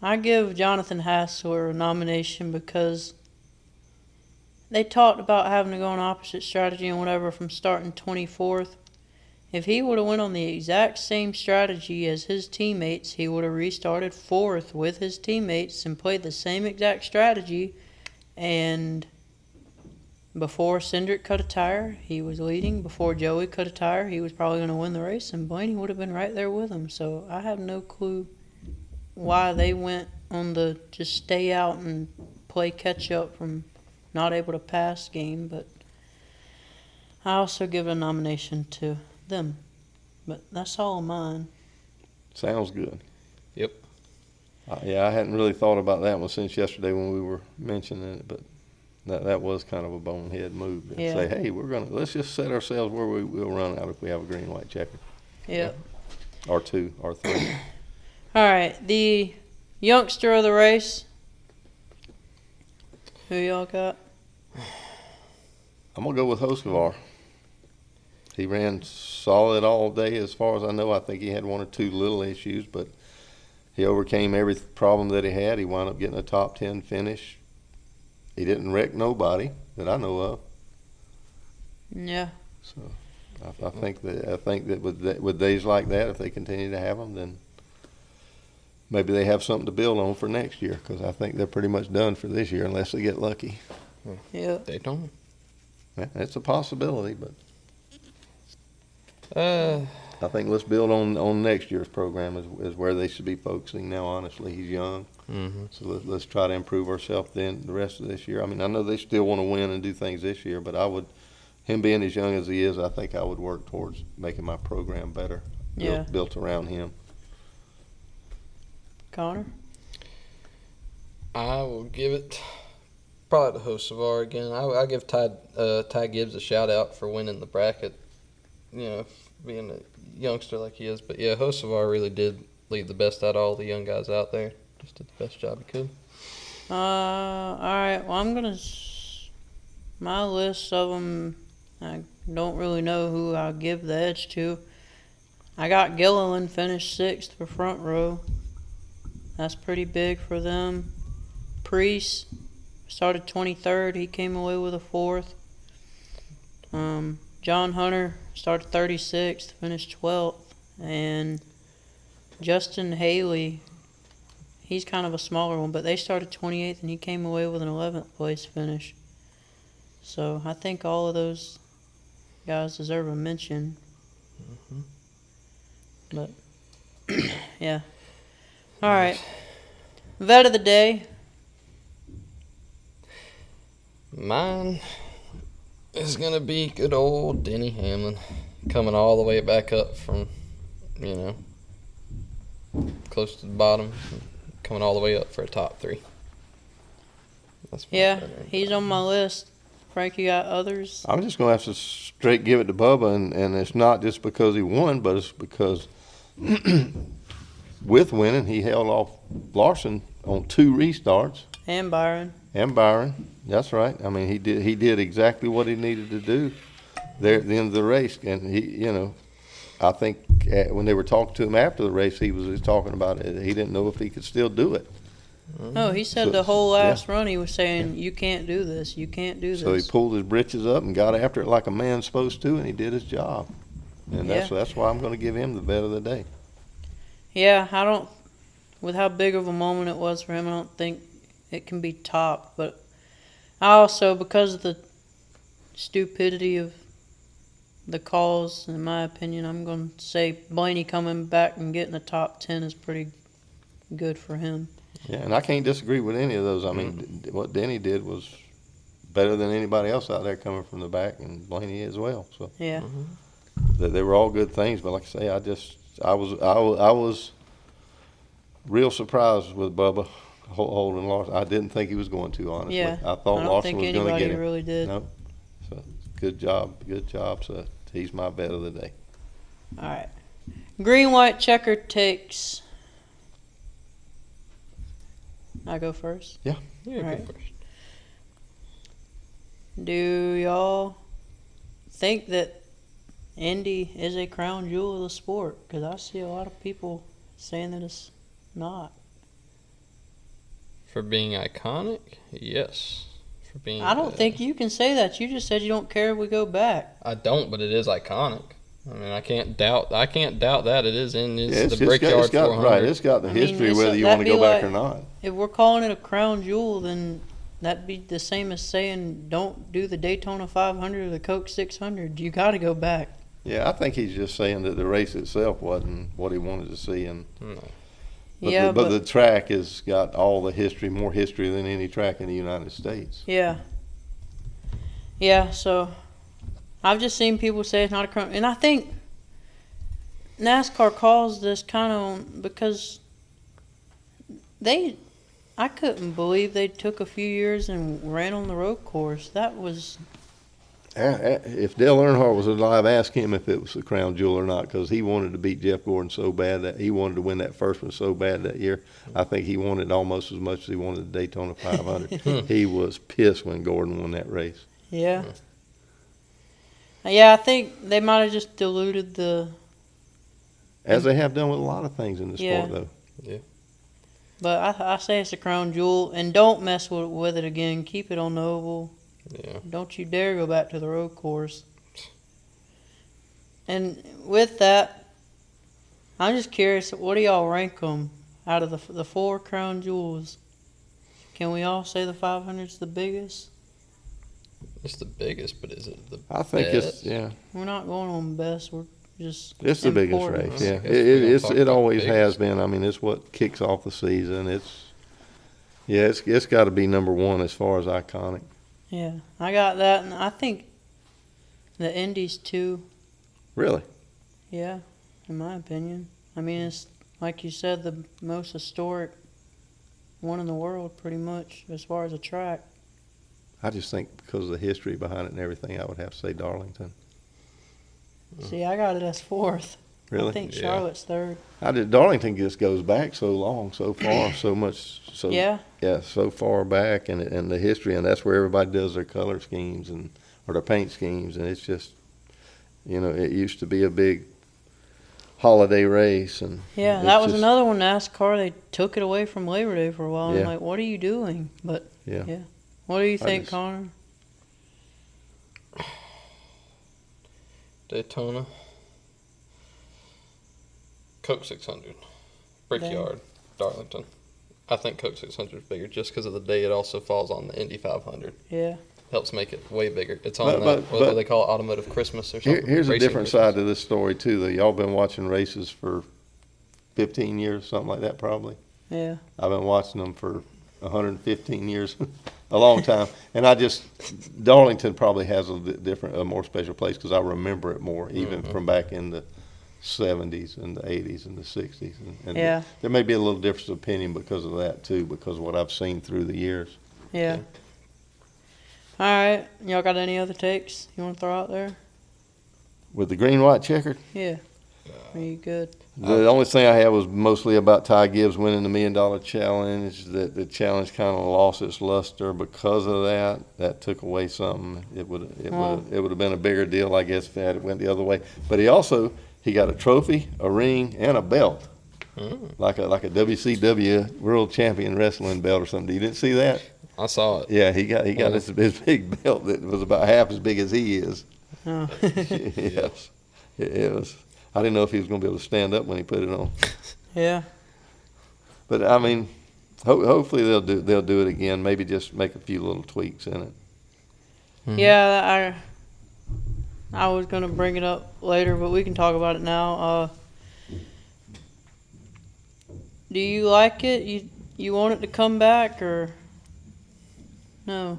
I give Jonathan Hassler a nomination because they talked about having to go on opposite strategy and whatever from starting 24th. If he would have went on the exact same strategy as his teammates, he would have restarted 4th with his teammates and played the same exact strategy. And before Cindric cut a tire, he was leading. Before Joey cut a tire, he was probably going to win the race, and Blaney would have been right there with him. So I have no clue why they went on the just stay out and play catch up from not able to pass game. But I also give a nomination to them. But that's all of mine. Sounds good. Yep. Yeah, I hadn't really thought about that one since yesterday when we were mentioning it, but that was kind of a bonehead move to Yeah. say, hey, let's just set ourselves where we'll run out if we have a green, white checker. Yep. Or 2 or 3. All right, the youngster of the race. Who y'all got? I'm going to go with Hoskovar. He ran solid all day as far as I know. I think he had 1 or 2 little issues, but he overcame every problem that he had. He wound up getting a top 10 finish. He didn't wreck nobody that I know of. Yeah. So I think that with days like that, if they continue to have them, then maybe they have something to build on for next year, because I think they're pretty much done for this year unless they get lucky. Yep. Daytona. Yeah, it's a possibility, but Uh, I think let's build on next year's program is where they should be focusing now. Honestly, he's young, so let's try to improve ourselves then the rest of this year. I mean, I know they still want to win and do things this year, but him being as young as he is, I think I would work towards making my program better. Yeah. Built around him. Connor? I will give it probably to Hocevar again. I give Ty Gibbs a shout out for winning the bracket. You know, being a youngster like he is. But yeah, Hocevar really did lead the best out of all the young guys out there. Just did the best job he could. All right. Well, I'm gonna. My list of them, I don't really know who I'll give the edge to. I got Gilliland finished 6th for front row. That's pretty big for them. Priest started 23rd. He came away with a 4th. John Hunter started 36th, finished 12th. And Justin Haley, he's kind of a smaller one, but they started 28th and he came away with an 11th place finish. So I think all of those guys deserve a mention. But, yeah. All right. Vet of the day. Mine is going to be good old Denny Hamlin, coming all the way back up from, close to the bottom, coming all the way up for a top 3. That's Yeah, he's on my list. Frank, you got others? I'm just going to have to straight give it to Bubba, and it's not just because he won, but it's because with winning, he held off Larson on 2 restarts. And Byron. And Byron, that's right. I mean, he did exactly what he needed to do there at the end of the race. And he, I think when they were talking to him after the race, he was talking about it. He didn't know if he could still do it. No, he said the whole last run he was saying, you can't do this, you can't do this. So he pulled his britches up and got after it like a man's supposed to, and he did his job. And that's why I'm going to give him the vet of the day. Yeah, with how big of a moment it was for him, I don't think it can be topped. But I also, because of the stupidity of the calls, in my opinion, I'm going to say Blaney coming back and getting the top 10 is pretty good for him. Yeah, and I can't disagree with any of those. I mean, what Denny did was better than anybody else out there coming from the back, and Blaney as well. So Yeah. They were all good things. But like I say, I was real surprised with Bubba holding Larson. I didn't think he was going to, honestly. Yeah. I thought Larson was going to get him. Really did. No. So good job. So he's my bet of the day. All right. Green, white, checkered takes. I go first? Yeah. Yeah, All go right. first. Do y'all think that Indy is a crown jewel of the sport, because I see a lot of people saying that it's not. For being iconic, yes. For being, I don't think you can say that. You just said you don't care if we go back. I don't, but it is iconic. I mean, I can't doubt that it is in Yeah, the Brickyard 400. Right, it's got the I mean, history whether you want to that'd go be back like- or not. If we're calling it a crown jewel, then that'd be the same as saying don't do the Daytona 500 or the Coke 600. You got to go back. Yeah, I think he's just saying that the race itself wasn't what he wanted to see, and No. but the track has got all the history, more history than any track in the United States. Yeah. Yeah, so I've just seen people say it's not a crown. And I think NASCAR calls this kind of because I couldn't believe they took a few years and ran on the road course. That was, If Dale Earnhardt was alive, ask him if it was the crown jewel or not, because he wanted to beat Jeff Gordon so bad that he wanted to win that first one so bad that year. I think he wanted almost as much as he wanted the Daytona 500. He was pissed when Gordon won that race. yeah. Yeah, I think they might have just diluted the, As they have done with a lot of things in the Yeah. sport, though. but I say it's a crown jewel, and don't mess with it again. Keep it on the oval. Yeah. Don't you dare go back to the road course. And with that, I'm just curious, what do y'all rank them out of the four crown jewels? Can we all say the 500's the biggest? It's the biggest, but is it the I think best? We're not going on best. We're just It's the biggest important. race. Yeah, I guess we're gonna talk it about always biggest. has been. I mean, it's what kicks off the season. It's got to be number one as far as iconic. Yeah, I got that, and I think the Indy's too. Really, Yeah, in my opinion. I mean, it's like you said, the most historic one in the world, pretty much, as far as a track. I just think because of the history behind it and everything, I would have to say Darlington. See, I got it as fourth. Really, I think Yeah. Charlotte's third. Darlington just goes back so long, so far, so much, so Yeah, so far back, and the history, and that's where everybody does their color schemes or their paint schemes, and it's just, it used to be a big holiday race, and yeah. it's That was just- another one. NASCAR, they took it away from Labor Day for a while. And I'm Yeah. like, what are you doing? But Yeah. what do you I think, just- Connor? Daytona. Coke 600. Brickyard. Darlington. I think Coke 600 is bigger just because of the day it also falls on the Indy 500. Yeah, Helps make it way bigger. It's on But- what do they call it, automotive Christmas or something? Here's a Racing different Christmas. side to this story too. Though y'all been watching races for 15 years, something like that, probably. yeah, I've been watching them for 115 years, a long time. And Darlington probably has a more special place because I remember it more, even from back in the 70s and the 80s and the 60s. And Yeah. there may be a little difference of opinion because of that too, because of what I've seen through the years. yeah. All right, y'all got any other takes you want to throw out there? With the green, white, checkered, Yeah, are you good? the only thing I had was mostly about Ty Gibbs winning the $1 Million Challenge, that the challenge kind of lost its luster because of that. That took away something. It would have been a bigger deal, I guess, if it went the other way. But he got a trophy, a ring, and a belt, like a WCW World Champion Wrestling belt or something. You didn't see that? I saw it. Yeah, he got his big belt that was about half as big as he is. Oh. Yes, it was. I didn't know if he was going to be able to stand up when he put it on. Yeah, But I mean, hopefully they'll do it again. Maybe just make a few little tweaks in it. yeah. I was gonna bring it up later, but we can talk about it now. Do you like it? You want it to come back or no?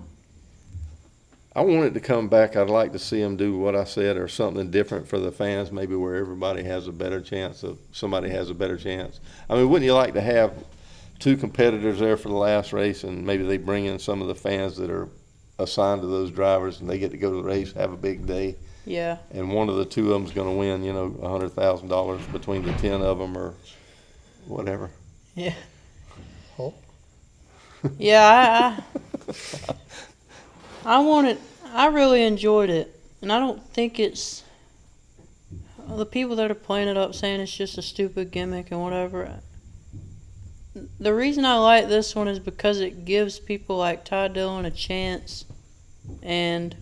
I want it to come back. I'd like to see them do what I said or something different for the fans, maybe where somebody has a better chance. I mean, wouldn't you like to have two competitors there for the last race, and maybe they bring in some of the fans that are assigned to those drivers, and they get to go to the race, have a big day, Yeah, and one of the two of them's going to win, $100,000 between the 10 of them or whatever. yeah, Oh. yeah. I want it. I really enjoyed it, and I don't think it's the people that are playing it up saying it's just a stupid gimmick and whatever. The reason I like this one is because it gives people like Ty Dillon a chance, and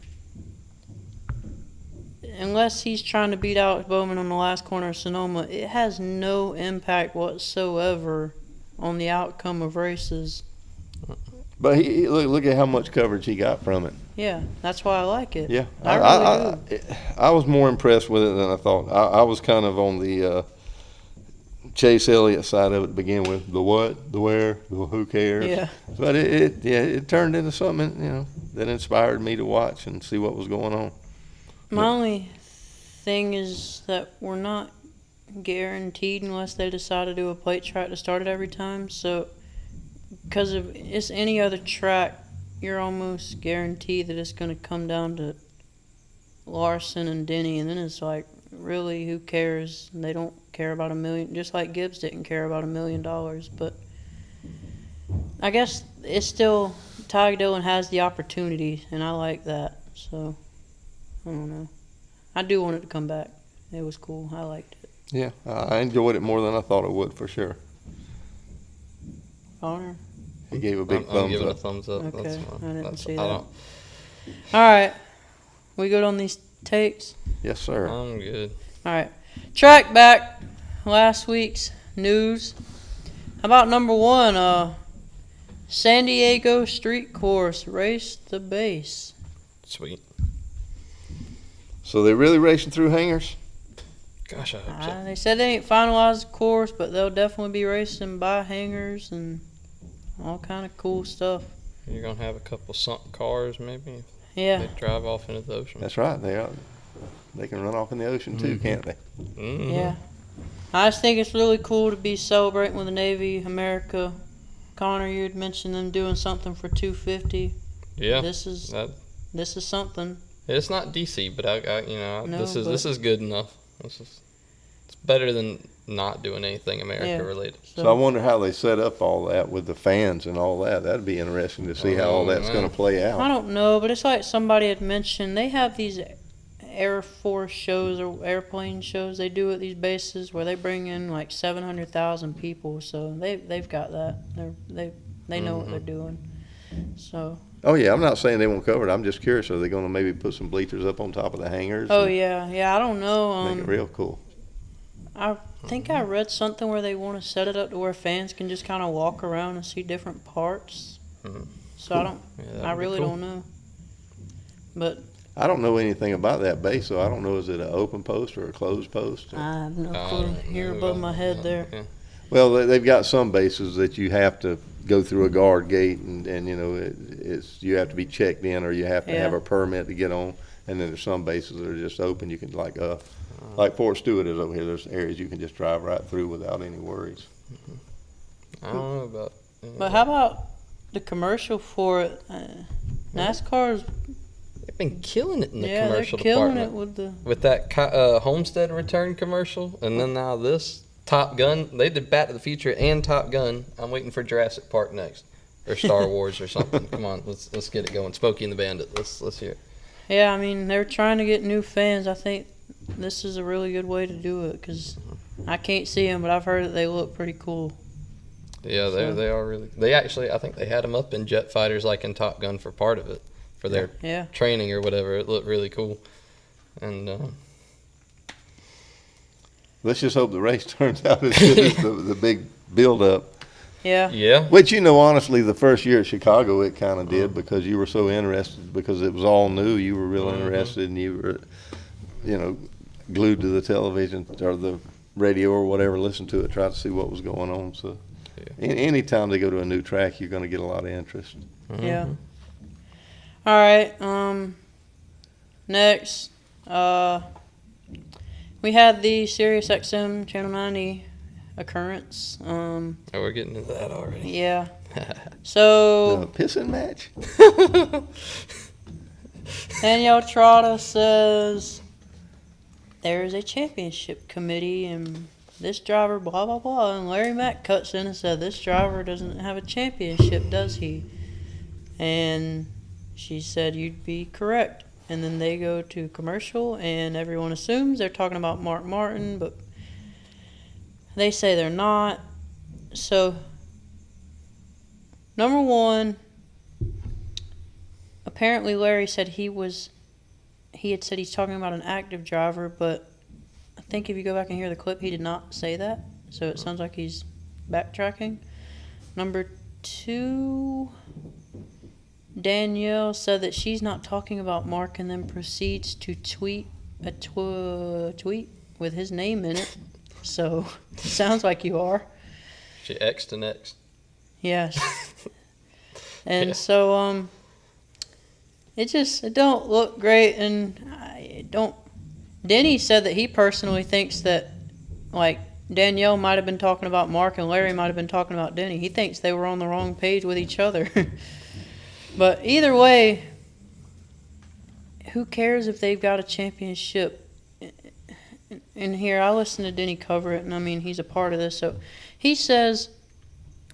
unless he's trying to beat Alex Bowman on the last corner of Sonoma, it has no impact whatsoever on the outcome of races. But look at how much coverage he got from it. Yeah, that's why I like it. Yeah, I really do. I was more impressed with it than I thought. I was kind of on the Chase Elliott side of it to begin with. The what, the where, the who cares. Yeah. But it turned into something that inspired me to watch and see what was going on. My only thing is that we're not guaranteed unless they decide to do a plate track to start it every time. So, because if it's any other track, you're almost guaranteed that it's going to come down to Larson and Denny, and then it's like, really, who cares? And they don't care about $1 million, just like Gibbs didn't care about $1 million. But I guess it's still, Ty Dillon has the opportunity, and I like that. So, I don't know. I do want it to come back. It was cool. I liked it. Yeah, I enjoyed it more than I thought I would, for sure. Honor? He gave a big I'm thumbs giving up. a thumbs up. Okay, That's fine. I didn't see I that. don't, All right. We good on these takes? Yes, sir. I'm good. All right. Track back. Last week's news. How about number one? San Diego Street Course raced the base. Sweet. So they're really racing through hangars? Gosh, I hope so. They said they ain't finalized the course, but they'll definitely be racing by hangars and all kind of cool stuff. You're going to have a couple sunk cars, maybe? Yeah. They drive off into the ocean. That's right. They can run off in the ocean too, can't they? Mm-hmm. Yeah. I just think it's really cool to be celebrating with the Navy, America. Connor, you had mentioned them doing something for 250. Yeah. This is something. It's not DC, but No, this is good enough. It's better than not doing anything America related. So I wonder how they set up all that with the fans and all that. That'd be interesting to see how all that's going to play out. I don't know, but it's like somebody had mentioned they have these Air Force shows or airplane shows they do at these bases where they bring in like 700,000 people. So they've got that. They know what they're doing. So. Oh yeah, I'm not saying they won't cover it. I'm just curious. Are they going to maybe put some bleachers up on top of the hangars? Oh yeah. I don't know. Make it real cool. I think I read something where they want to set it up to where fans can just kind of walk around and see different parts. Mm-hmm. So Cool. I really don't know. But I don't know anything about that base, so I don't know, is it an open post or a closed post? I have no clue. You're above my head there. Yeah. Well, they've got some bases that you have to go through a guard gate, and you have to be checked in, or you have to have a permit to get on. And then there's some bases that are just open. You can like Fort Stewart is over here. There's areas you can just drive right through without any worries. I don't know about. But how about the commercial for it? NASCAR's They've been killing it in the they're commercial killing department. it with that Homestead return commercial, and then now this Top Gun. They did Back to the Future and Top Gun. I'm waiting for Jurassic Park next, or Star Wars or something. Come on, let's get it going. Smokey and the Bandit. Let's hear it. Yeah, I mean they're trying to get new fans. I think this is a really good way to do it because I can't see them, but I've heard that they look pretty cool. Yeah, they are really. They actually, I think they had them up in jet fighters like in Top Gun for part of it, for their training or whatever. It looked really cool, and let's just hope the race turns out as good as the big build-up. Yeah. Which, honestly, the first year at Chicago, it kind of did because you were so interested because it was all new. You were real interested, and you were, glued to the television or the radio or whatever, listen to it, try to see what was going on. So any time they go to a new track, you're going to get a lot of interest. Yeah. All right. Next, we had the Sirius XM Channel 90 occurrence. Oh, we're getting into that already. Yeah. So The pissing match? Danielle Trotta says there's a championship committee and this driver blah blah blah, and Larry Mack cuts in and said this driver doesn't have a championship, does he? And she said you'd be correct. and then they go to commercial, and everyone assumes they're talking about Mark Martin, but they say they're not. So, number one, apparently Larry said he had said he's talking about an active driver, but I think if you go back and hear the clip, he did not say that. So it sounds like he's backtracking. Number two, Danielle said that she's not talking about Mark, and then proceeds to tweet a tweet with his name in it. So sounds like you are. She X'd and X'd. Yes. And Yeah. so it don't look great, and it don't. Denny said that he personally thinks that, like, Danielle might have been talking about Mark and Larry might have been talking about Denny. He thinks they were on the wrong page with each other. But either way, who cares if they've got a championship? And here, I listened to Denny cover it, and I mean, he's a part of this. So he says,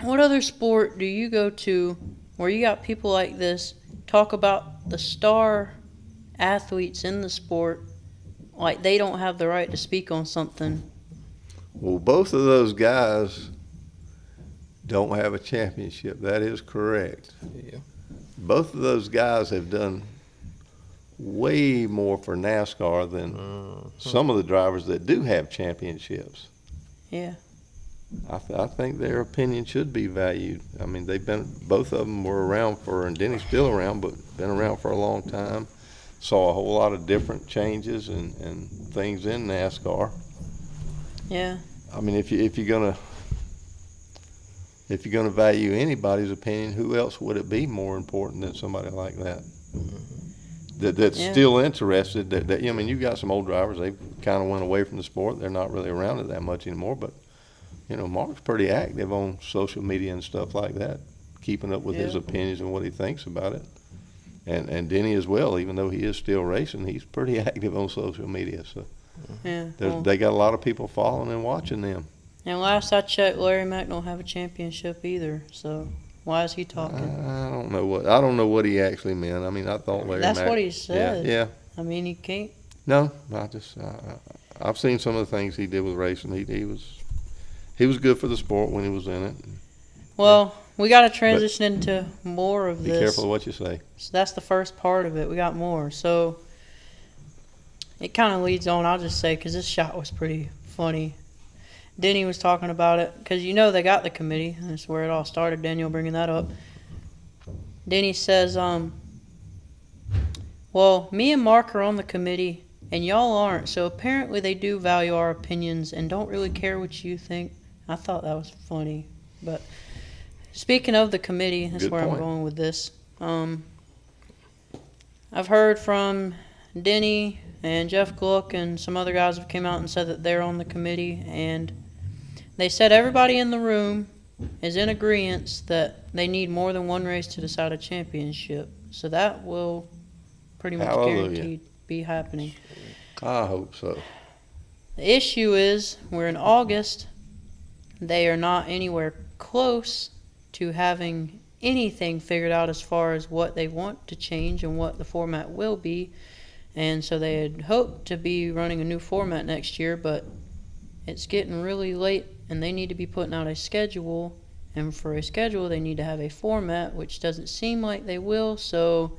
what other sport do you go to where you got people like this talk about the star athletes in the sport like they don't have the right to speak on something? Well, both of those guys don't have a championship. That is correct. Yeah. Both of those guys have done way more for NASCAR than some of the drivers that do have championships. Yeah. I think their opinion should be valued. I mean, both of them were around and Denny's still around, but been around for a long time. Saw a whole lot of different changes and things in NASCAR. Yeah. I mean, if you're gonna value anybody's opinion, who else would it be more important than somebody like that? That's still interested. That I mean, you've got some old drivers. They kind of went away from the sport. They're not really around it that much anymore. But Mark's pretty active on social media and stuff like that, keeping up with his opinions and what he thinks about it. And Denny as well, even though he is still racing, he's pretty active on social media. So they got a lot of people following and watching them. And last I checked, Larry Mack don't have a championship either. So why is he talking? I don't know what he actually meant. I mean, I thought Larry That's Mack, what he said. Yeah. I mean, he can't. No, I've seen some of the things he did with racing. He was good for the sport when he was in it. Well, we got to transition into more of Be this. careful what you say. So that's the first part of it. We got more. So it kind of leads on, I'll just say, because this shot was pretty funny. Denny was talking about it, because they got the committee. And that's where it all started, Daniel bringing that up. Denny says, well, me and Mark are on the committee, and y'all aren't. So apparently they do value our opinions and don't really care what you think. I thought that was funny. But speaking of the committee, that's Good where point. I'm going with this. I've heard from Denny and Jeff Gluck and some other guys have came out and said that they're on the committee, and they said everybody in the room is in agreement that they need more than one race to decide a championship. So that will pretty much Hallelujah. guaranteed be happening. I hope so. The issue is we're in August. They are not anywhere close to having anything figured out as far as what they want to change and what the format will be. And so they had hoped to be running a new format next year, but it's getting really late and they need to be putting out a schedule. And for a schedule, they need to have a format, which doesn't seem like they will. So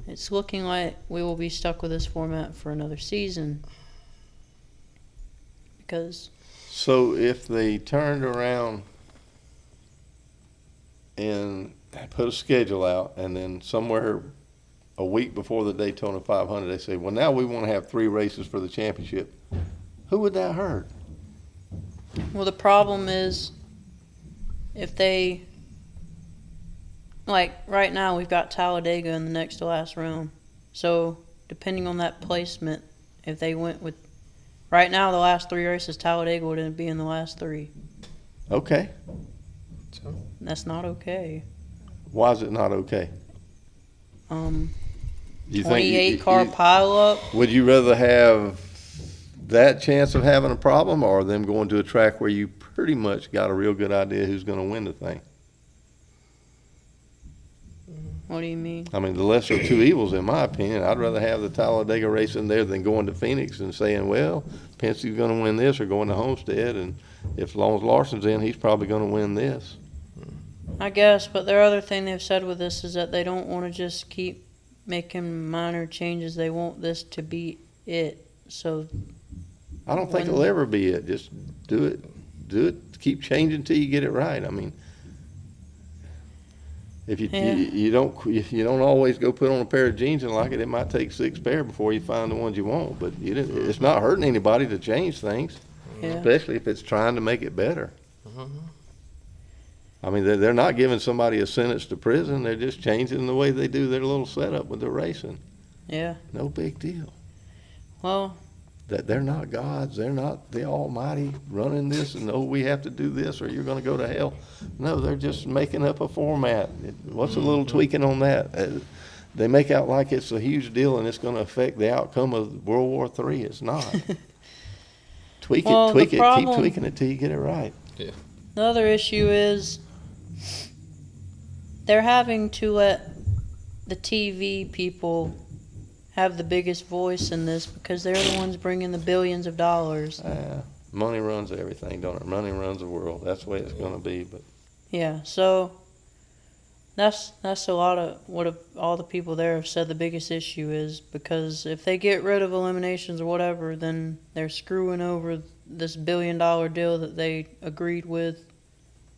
it's looking like we will be stuck with this format for another season. So if they turned around and put a schedule out, and then somewhere a week before the Daytona 500, they say, well, now we want to have 3 races for the championship, who would that hurt? Well, the problem is if they, like right now we've got Talladega in the next to last round. So depending on that placement, if they went with, right now the last 3 races, Talladega would be in the last 3. Okay. That's not okay. Why is it not okay? You 28 car pileup. Would you rather have that chance of having a problem or them going to a track where you pretty much got a real good idea who's going to win the thing? What do you mean? I mean, the lesser of two evils, in my opinion. I'd rather have the Talladega racing there than going to Phoenix and saying, well, Penske's going to win this, or going to Homestead, and if Lawrence Larson's in, he's probably going to win this. I guess, but their other thing they've said with this is that they don't want to just keep making minor changes. They want this to be it. So I don't think it'll ever be it. Just do it, keep changing till you get it right. I mean, if you don't always go put on a pair of jeans and like it, it might take 6 pair before you find the ones you want. But it's not hurting anybody to change things, especially if it's trying to make it better. I mean, they're not giving somebody a sentence to prison. They're just changing the way they do their little setup with their racing. Yeah. No big deal. Well, That they're not gods. They're not the Almighty running this and, oh, we have to do this or you're going to go to hell. No, they're just making up a format. What's a little tweaking on that? They make out like it's a huge deal and it's going to affect the outcome of World War III. It's not. Tweak it, keep tweaking it till you get it right. Yeah. The other issue is they're having to let the TV people have the biggest voice in this because they're the ones bringing the billions of dollars. Money runs everything, don't it? Money runs the world. That's the way it's going to be. But yeah, so that's a lot of what all the people there have said the biggest issue is, because if they get rid of eliminations or whatever, then they're screwing over this $1 billion deal that they agreed with,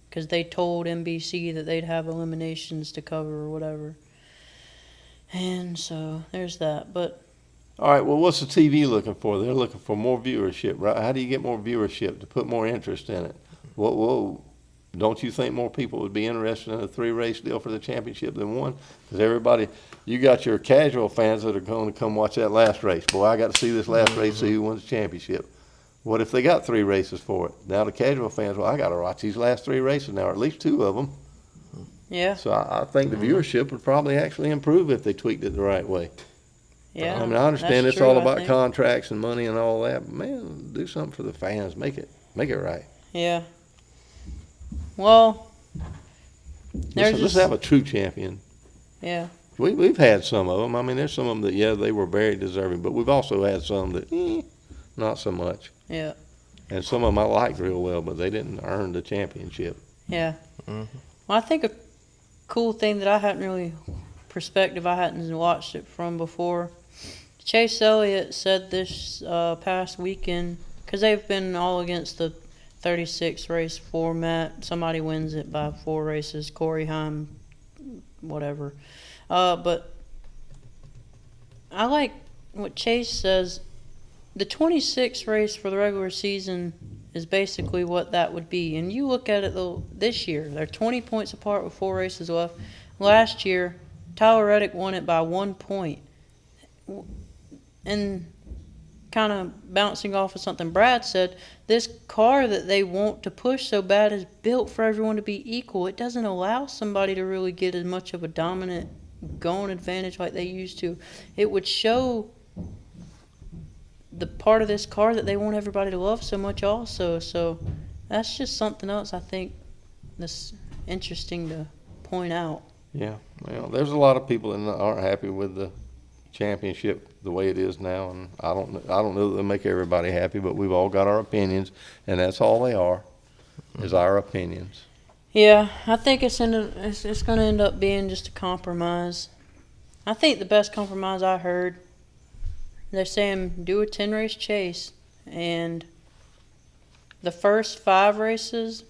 because they told NBC that they'd have eliminations to cover or whatever. And so there's that. But all right, well, what's the TV looking for? They're looking for more viewership, right? How do you get more viewership to put more interest in it? Whoa, don't you think more people would be interested in a 3-race deal for the championship than one? Because everybody, you got your casual fans that are going to come watch that last race. Boy, I got to see this last race, see who wins the championship. What if they got 3 races for it? Now the casual fans, well, I got to watch these last 3 races now, or at least 2 of them. yeah, So I think the viewership would probably actually improve if they tweaked it the right way. yeah. I mean, I understand that's it's all true, I about think. contracts and money and all that, but man, do something for the fans. Make it right. Yeah. Well, Let's have a true champion. yeah. We've had some of them. I mean, there's some of them that, yeah, they were very deserving, but we've also had some that, not so much. Yeah. And some of them I liked real well, but they didn't earn the championship. Yeah. Mhm. Well, I think a cool thing that I hadn't really perspective I hadn't watched it from before. Chase Elliott said this past weekend, because they've been all against the 36 race format. Somebody wins it by 4 races. Corey Heim, whatever. But I like what Chase says. The 26 race for the regular season is basically what that would be. And you look at it this year, they're 20 points apart with 4 races left. Last year, Tyler Reddick won it by 1 point. And kind of bouncing off of something Brad said, this car that they want to push so bad is built for everyone to be equal. It doesn't allow somebody to really get as much of a dominant going advantage like they used to. It would show the part of this car that they want everybody to love so much also. So that's just something else I think that's interesting to point out. Yeah, well, there's a lot of people that aren't happy with the championship the way it is now, and I don't know that they'll make everybody happy, but we've all got our opinions, and that's all they are, is our opinions. Yeah, I think it's going to end up being just a compromise. I think the best compromise I heard, they're saying do a 10-race chase, and the first 5 races,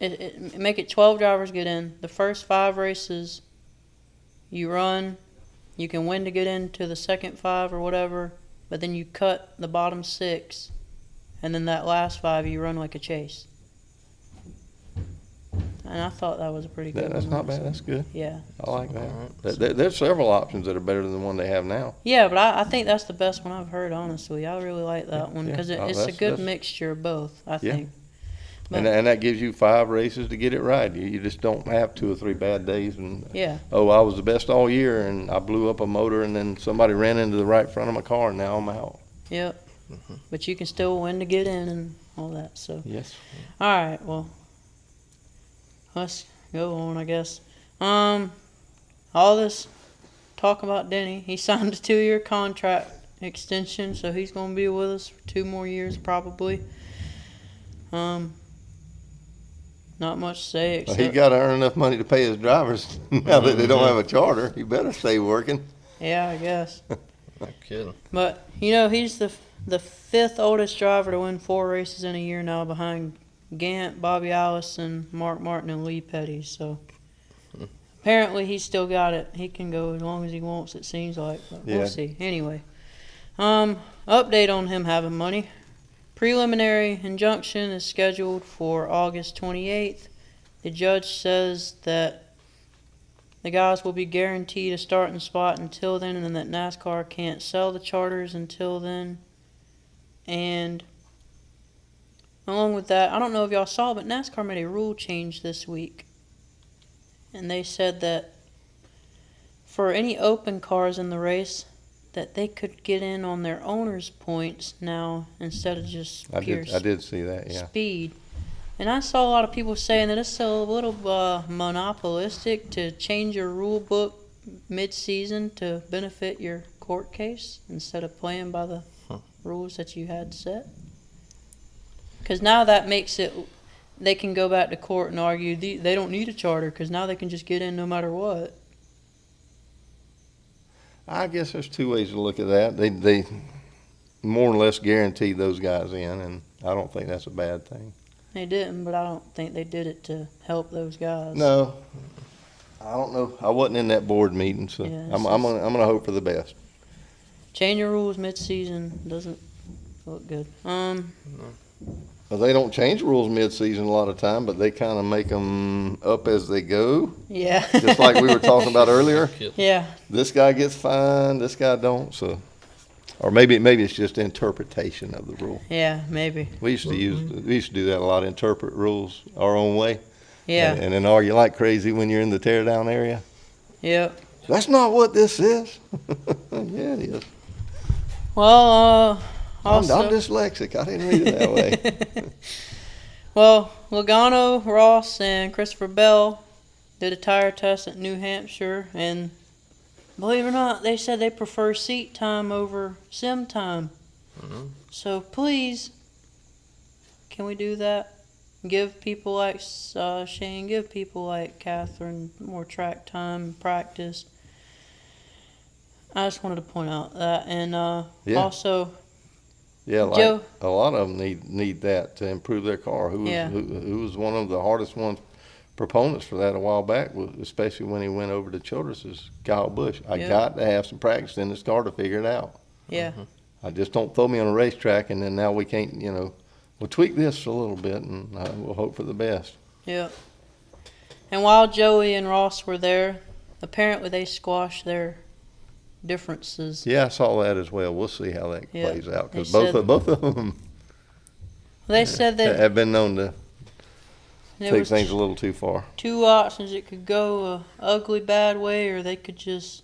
make it 12 drivers get in. The first 5 races you run, you can win to get into the second 5 or whatever, but then you cut the bottom 6, and then that last 5 you run like a chase. And I thought that was a pretty good That's one. not bad. That's good. Yeah. I like that. There's several options that are better than the one they have now. Yeah, but I think that's the best one I've heard, honestly. I really like that one because Yeah. it's a good mixture of both, I think. But, And that gives you 5 races to get it right. You just don't have 2 or 3 bad days and, yeah, oh, I was the best all year and I blew up a motor and then somebody ran into the right front of my car and now I'm out. yep. But you can still win to get in and all that. So, Yes. all right, well, let's go on, I guess. All this talk about Denny, he signed a 2-year contract extension, so he's going to be with us for 2 more years probably. Not much to say Well, except he got to earn enough money to pay his drivers now that they don't have a charter. He better stay working. yeah, I guess. No kidding. But he's the 5th oldest driver to win 4 races in a year now, behind Gant, Bobby Allison, Mark Martin, and Lee Petty. So apparently he's still got it. He can go as long as he wants, it seems like. But Yeah. we'll see. Anyway, update on him having money. Preliminary injunction is scheduled for August 28th. The judge says that the guys will be guaranteed a starting spot until then, and that NASCAR can't sell the charters until then. And along with that, I don't know if y'all saw, but NASCAR made a rule change this week. And they said that for any open cars in the race, that they could get in on their owner's points now instead of just pure I did see that, yeah. speed. And I saw a lot of people saying that it's a little monopolistic to change your rule book mid-season to benefit your court case instead of playing by the rules that you had set. Because now that makes it, they can go back to court and argue they don't need a charter because now they can just get in no matter what. I guess there's 2 ways to look at that. They more or less guaranteed those guys in, and I don't think that's a bad thing. They didn't, but I don't think they did it to help those guys. No, I don't know. I wasn't in that board meeting, so Yeah, I'm gonna hope for the best. Change your rules mid-season doesn't look good. Well, they don't change rules mid-season a lot of time, but they kind of make them up as they go. Yeah. Just like we were talking about earlier. Yeah. This guy gets fined, this guy don't. So, or maybe it's just interpretation of the rule. Yeah, maybe. We used to do that a lot. Interpret rules our own way. Yeah. And then argue like crazy when you're in the tear down area. Yep. That's not what this is. Yeah, it is. Well, I'm also, dyslexic. I didn't read it that way. well, Logano, Ross, and Christopher Bell did a tire test at New Hampshire, and believe it or not, they said they prefer seat time over sim time. Mhm. So please, can we do that? Give people like Shane, give people like Catherine more track time, practice. I just wanted to point out that, and Yeah. also, Yeah, like Joe- a lot of them need that to improve their car. Yeah. Who was one of the hardest proponents for that a while back, especially when he went over to Childress's, Kyle Busch. I Yeah. got to have some practice in this car to figure it out. yeah. I just don't throw me on a racetrack and then now we can't, we'll tweak this a little bit and we'll hope for the best. Yeah. And while Joey and Ross were there, apparently they squashed their differences. Yeah, I saw that as well. We'll see how that Yeah. plays out because They said- both of them They said that have been known to there take was things a little too far. 2 options. It could go a ugly bad way, or they could just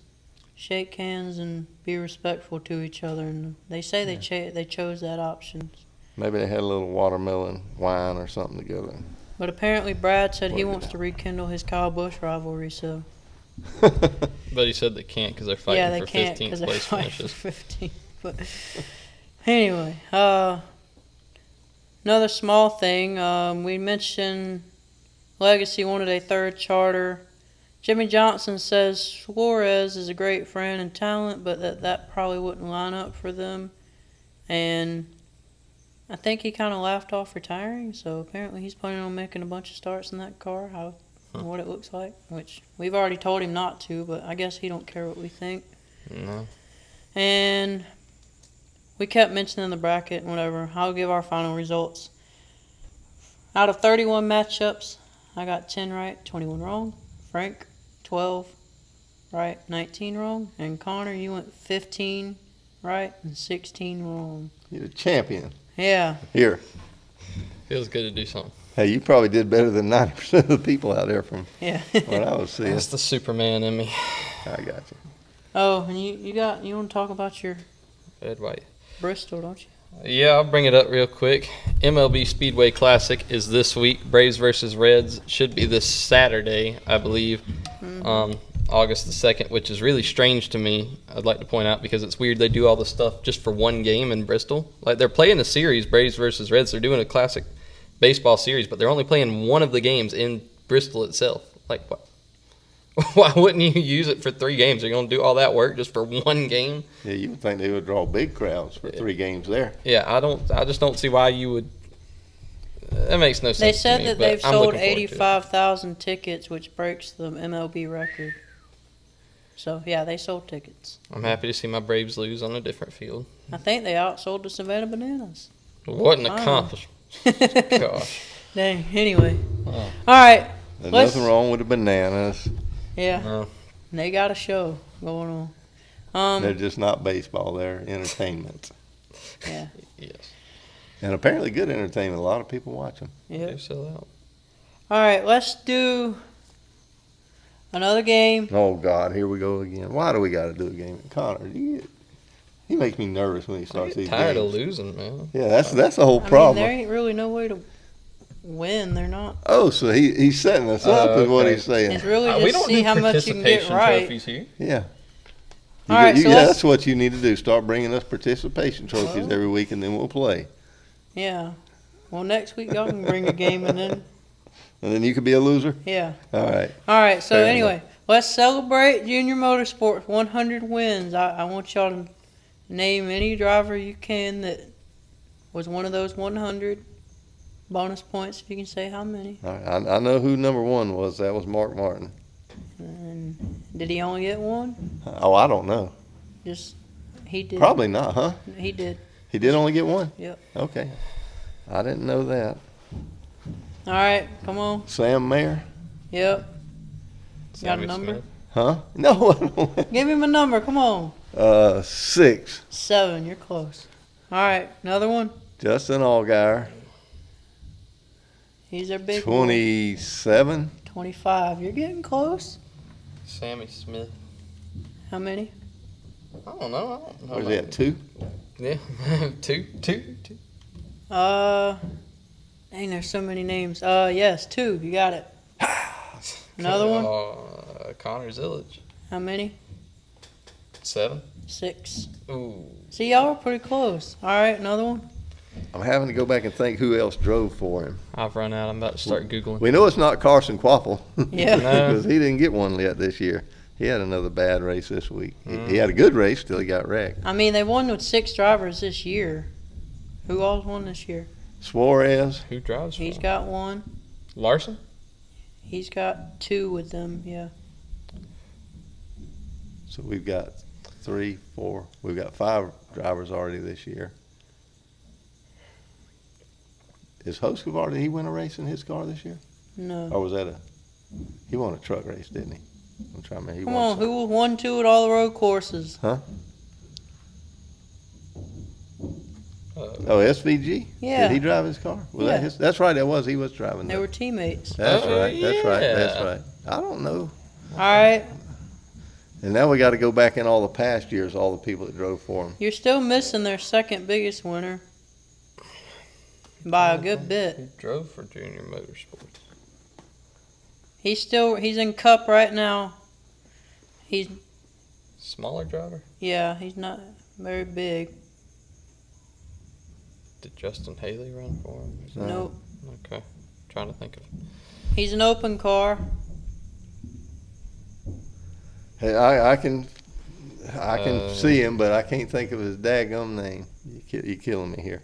shake hands and be respectful to each other. And they say they chose that option. Maybe they had a little watermelon wine or something together. But apparently Brad said he Work it wants out. to rekindle his Kyle Busch rivalry. So But he said they can't because they're fighting yeah, they for can't 15th because they're place fighting finishes. for 15. But anyway, another small thing. We mentioned Legacy wanted a 3rd charter. Jimmy Johnson says Suarez is a great friend and talent, but that probably wouldn't line up for them. And I think he kind of laughed off retiring, so apparently he's planning on making a bunch of starts in that car, what it looks like, which we've already told him not to, but I guess he don't care what we think. No. And we kept mentioning the bracket and whatever. I'll give our final results. Out of 31 matchups, I got 10 right, 21 wrong. Frank, 12 right, 19 wrong. And Connor, you went 15 right and 16 wrong. You're a champion. Yeah. Here. Feels good to do something. Hey, you probably did better than 90% of the people out there from Yeah. what I was seeing. That's the Superman in me. I got you. Oh, and you want to talk about your Ed White. Bristol, don't you? Yeah, I'll bring it up real quick. MLB Speedway Classic is this week. Braves versus Reds should be this Saturday, I believe. August the 2nd, which is really strange to me. I'd like to point out because it's weird they do all this stuff just for one game in Bristol. Like they're playing a series, Braves versus Reds. They're doing a classic baseball series, but they're only playing one of the games in Bristol itself. Like what? Why wouldn't you use it for 3 games? You're going to do all that work just for one game? Yeah, you would think they would draw big crowds for 3 games there. Yeah, I just don't see why you would. That makes no sense. They said to me, that but they've I'm sold looking forward to it. 85,000 tickets, which breaks the MLB record. So, yeah, they sold tickets. I'm happy to see my Braves lose on a different field. I think they outsold the Savannah Bananas. What an Wow. accomplishment. Gosh. Dang, anyway. Oh. All right. There's Let's- nothing wrong with the bananas. Yeah, No. they got a show going on. They're just not baseball. They're entertainment. Yeah, Yes. And apparently good entertainment. A lot of people watch them. yeah. Do sell out. All right, let's do another game. Oh, God, here we go again. Why do we got to do a game? Connor, he makes me nervous when he starts these Tired games. of losing, man. Yeah, that's the whole I mean, problem. there ain't really no way to win. They're not. Oh, so he's setting us up is what okay. he's saying. It's really We just don't see do how much you can get participation right. trophies here. Yeah. All right, so yeah, let's- that's what you need to do. Start bringing us participation trophies Oh. every week, and then we'll play. Yeah. Well, next week y'all can bring a game and then And then you could be a loser? yeah. All right. All right. So Fair anyway, let's celebrate Junior Motorsports 100 wins. I want y'all to name any driver you can that was one of those 100. Bonus points if you can say how many. All right. I know who number 1 was. That was Mark Martin. And did he only get one? Oh, I don't know. Just he did. Probably not, huh? He did. He did only get 1? Yep. Okay. I didn't know that. All right. Come on. Sam Mayer? Yep. Got a Sammy number? Smith. Huh? No, I don't. Give him a number. Come on. 6. 7. You're close. All right. Another one. Justin Allgaier. He's their big boy. 27. 25. You're getting close. Sammy Smith. How many? I don't know. Was he at 2? Yeah. two. Dang, there's so many names. Yes, 2. You got it. Another one? Connor Zillage. How many? 7. 6. Ooh. See, y'all are pretty close. All right, another one. I'm having to go back and think who else drove for him. I've run out. I'm about to start Googling. We know it's not Carson Quaffle. Yeah. No. Because he didn't get one yet this year. He had another bad race this week. He had a good race till he got wrecked. I mean, they won with 6 drivers this year. Who all won this year? Suarez. Who drives for He's him? got 1. Larson? He's got 2 with them. Yeah. So we've got 3, 4. We've got 5 drivers already this year. Is Hoskovar, did he win a race in his car this year? No. Or was that he won a truck race, didn't he? I'm trying to remember. He Come won on, something. who won 2 at all the road courses? Huh? Oh, SVG? Yeah. Did he drive his car? Was Yeah. that his? That's right, he was driving They that. were teammates. That's Oh, right, that's right, that's yeah. right. I don't know. All right. And now we got to go back in all the past years, all the people that drove for him. You're still missing their second biggest winner by a good bit. Who drove for Junior Motorsports? He's in Cup right now. Smaller driver? He's not very big. Did Justin Haley run for him? No. Nope. Okay. Trying to think of. He's an open car. Hey, I can Uh, see him, but I can't think of his daggum name. You killing me here.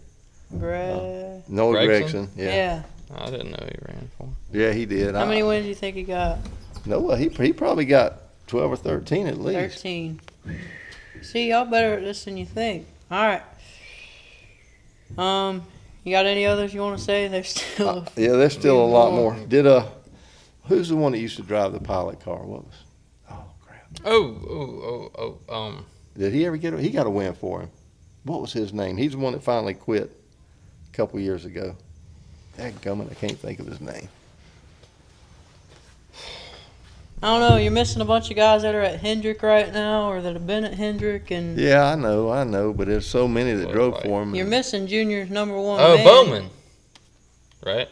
Noah Gregson? Gregson. Yeah. I didn't know he ran for him. Yeah, he did. How many wins do you think he got? Noah, he probably got 12 or 13 at least. 13. See, y'all better at this than you think. All right. You got any others you want to say? There's still. Yeah, there's still a few lot more. more. Who's the one that used to drive the pilot car? What was? Oh crap! Did he ever get? He got a win for him. What was his name? He's the one that finally quit a couple years ago. Dadgummit, I can't think of his name. I don't know. You're missing a bunch of guys that are at Hendrick right now, or that have been at Hendrick, and Yeah, I know, but there's so many that drove for him. you're missing Junior's number 1 Oh, man. Bowman. Right?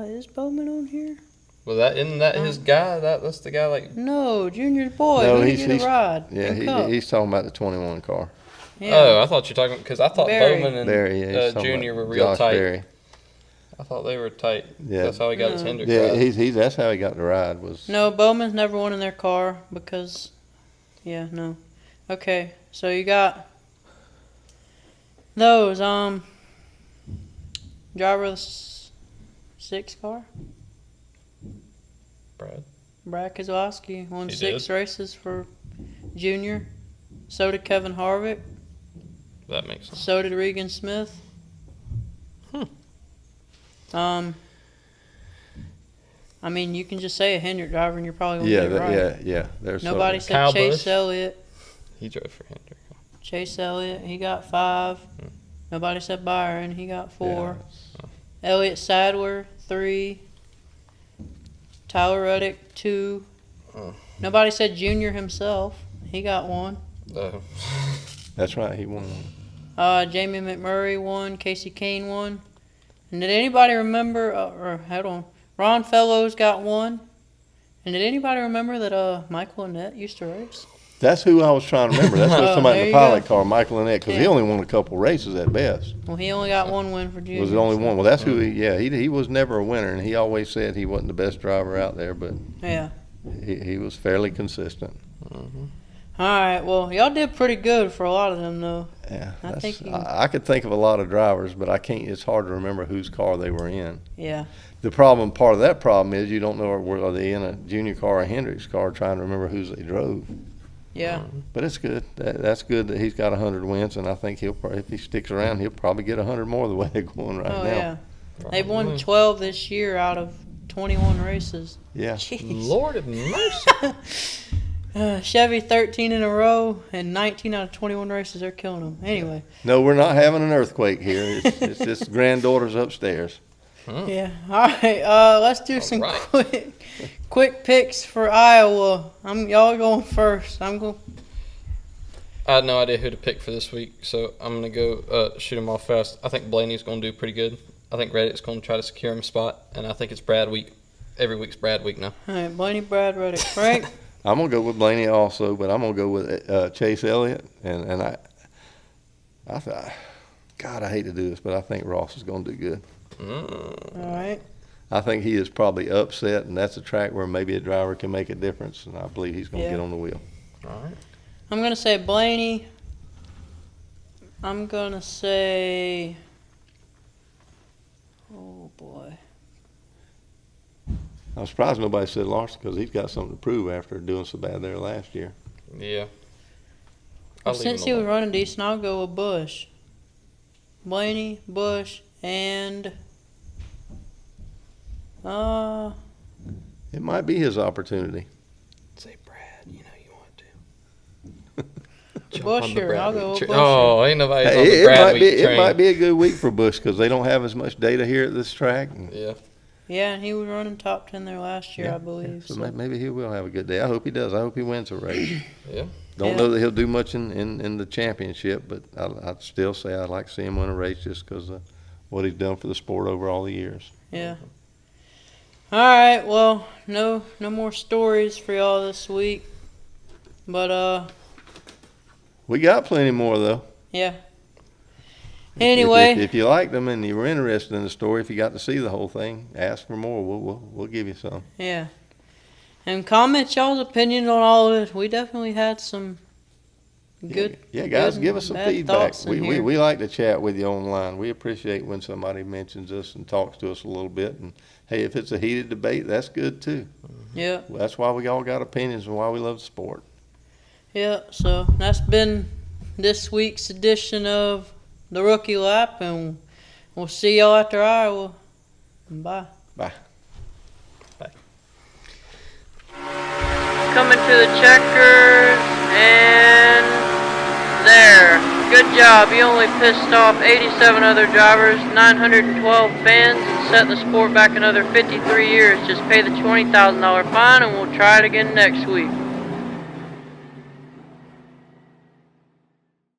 Is Bowman on here? Isn't that his guy? That's the guy like. No, Junior's boy. No, Who did he's- get a ride? Yeah, in Cup? he's talking about the 21 car. Yeah. Oh, I thought you were talking because I thought Barry. Bowman and Barry, yeah, he's talking Junior about were real Josh tight. Berry. I thought they were tight. Yeah. That's how he got his No. Hendrick Yeah, ride. he's that's how he got the ride was. No, Bowman's never won in their car because, yeah, no. Okay, so you got those. Driver of the 6 car, Brad Keselowski won He 6 did? races for Junior. So did Kevin Harvick. That makes sense. So did Regan Smith. I mean, you can just say a Hendrick driver, and you're probably gonna Yeah, get it right. yeah. There's Nobody something. said Kyle Chase Busch. Elliott. He drove for Hendrick. Chase Elliott, he got 5. Nobody said Byron, he got 4. Yeah. Elliott Sadler, 3. Tyler Reddick, 2. Oh. Nobody said Junior himself. He got 1. That's right. He won. Jamie McMurray, 1. Casey Kane, 1. And did anybody remember? Hold on. Ron Fellows got 1. And did anybody remember that Michael Annett used to race? That's who I was trying to remember. That's what Oh, somebody there in you the pilot go. car, Michael Annett, because he Yeah. only won a couple races at best. Well, he only got 1 win for Junior. Was the only one. Well, that's who he. Yeah, he was never a winner, and he always said he wasn't the best driver out there, but Yeah. he was fairly consistent. All right. Well, y'all did pretty good for a lot of them, though. Yeah, I think you- I could think of a lot of drivers, but I can't. It's hard to remember whose car they were in. Yeah. The problem, part of that problem, is you don't know are they in a Junior car or a Hendricks car, trying to remember whose they drove. Yeah. But it's good. That's good that he's got 100 wins, and I think if he sticks around, he'll probably get 100 more the way they're going right Oh, now. yeah. They've won 12 this year out of 21 races. Yeah. Jeez. Lord of mercy. Chevy 13 in a row and 19 out of 21 races. They're killing them. Anyway. No, we're not having an earthquake here. It's just granddaughter's upstairs. Yeah. All right. Let's do some right. quick picks for Iowa. Y'all going first. I'm going. I had no idea who to pick for this week, so I'm going to go shoot them off fast. I think Blaney's going to do pretty good. I think Reddick's going to try to secure him a spot, and I think it's Brad week. Every week's Brad week now. All right. Blaney, Brad, Reddick. Frank. I'm gonna go with Blaney also, but I'm gonna go with Chase Elliott, and I thought, God, I hate to do this, but I think Ross is gonna do good. All right. I think he is probably upset, and that's a track where maybe a driver can make a difference, and I believe he's gonna Yeah. get on the wheel. All right. I'm going to say Blaney. I'm going to say. Oh, boy. I'm surprised nobody said Larson because he's got something to prove after doing so bad there last year. Yeah. Well, I'll leave since him he was alone. running decent, I'll go with Bush. Blaney, Bush, and It might be his opportunity. Say Brad, you know you want to. Jump on the Busher. Brad I'll week go with train. Busher. Oh, ain't nobody on Hey, the it Brad might week be train. it might be a good week for Bush because they don't have as much data here at this track. And Yeah. Yeah, and he was running top 10 there last year, I believe. So So. maybe he will have a good day. I hope he does. I hope he wins a race. Yeah. Don't Yeah. know that he'll do much in the championship, but I'd still say I'd like to see him win a race just because of what he's done for the sport over all the years. Yeah. All right. Well, no more stories for y'all this week, but We got plenty more though. yeah. If- Anyway. if you liked them and you were interested in the story, if you got to see the whole thing, ask for more. We'll give you some. Yeah. And comment y'all's opinion on all of this. We definitely had some good. Yeah, guys, good give us some and bad feedback. thoughts in here. We like to chat with you online. We appreciate when somebody mentions us and talks to us a little bit. And hey, if it's a heated debate, that's good too. Yeah. That's why we all got opinions and why we love the sport. Yeah. So that's been this week's edition of the Rookie Lap, and we'll see y'all after Iowa. Bye. Bye. Coming to the Checkers, and there. Good job. You only pissed off 87 other drivers, 912 fans, and set the sport back another 53 years. Just pay the $20,000 fine, and we'll try it again next week.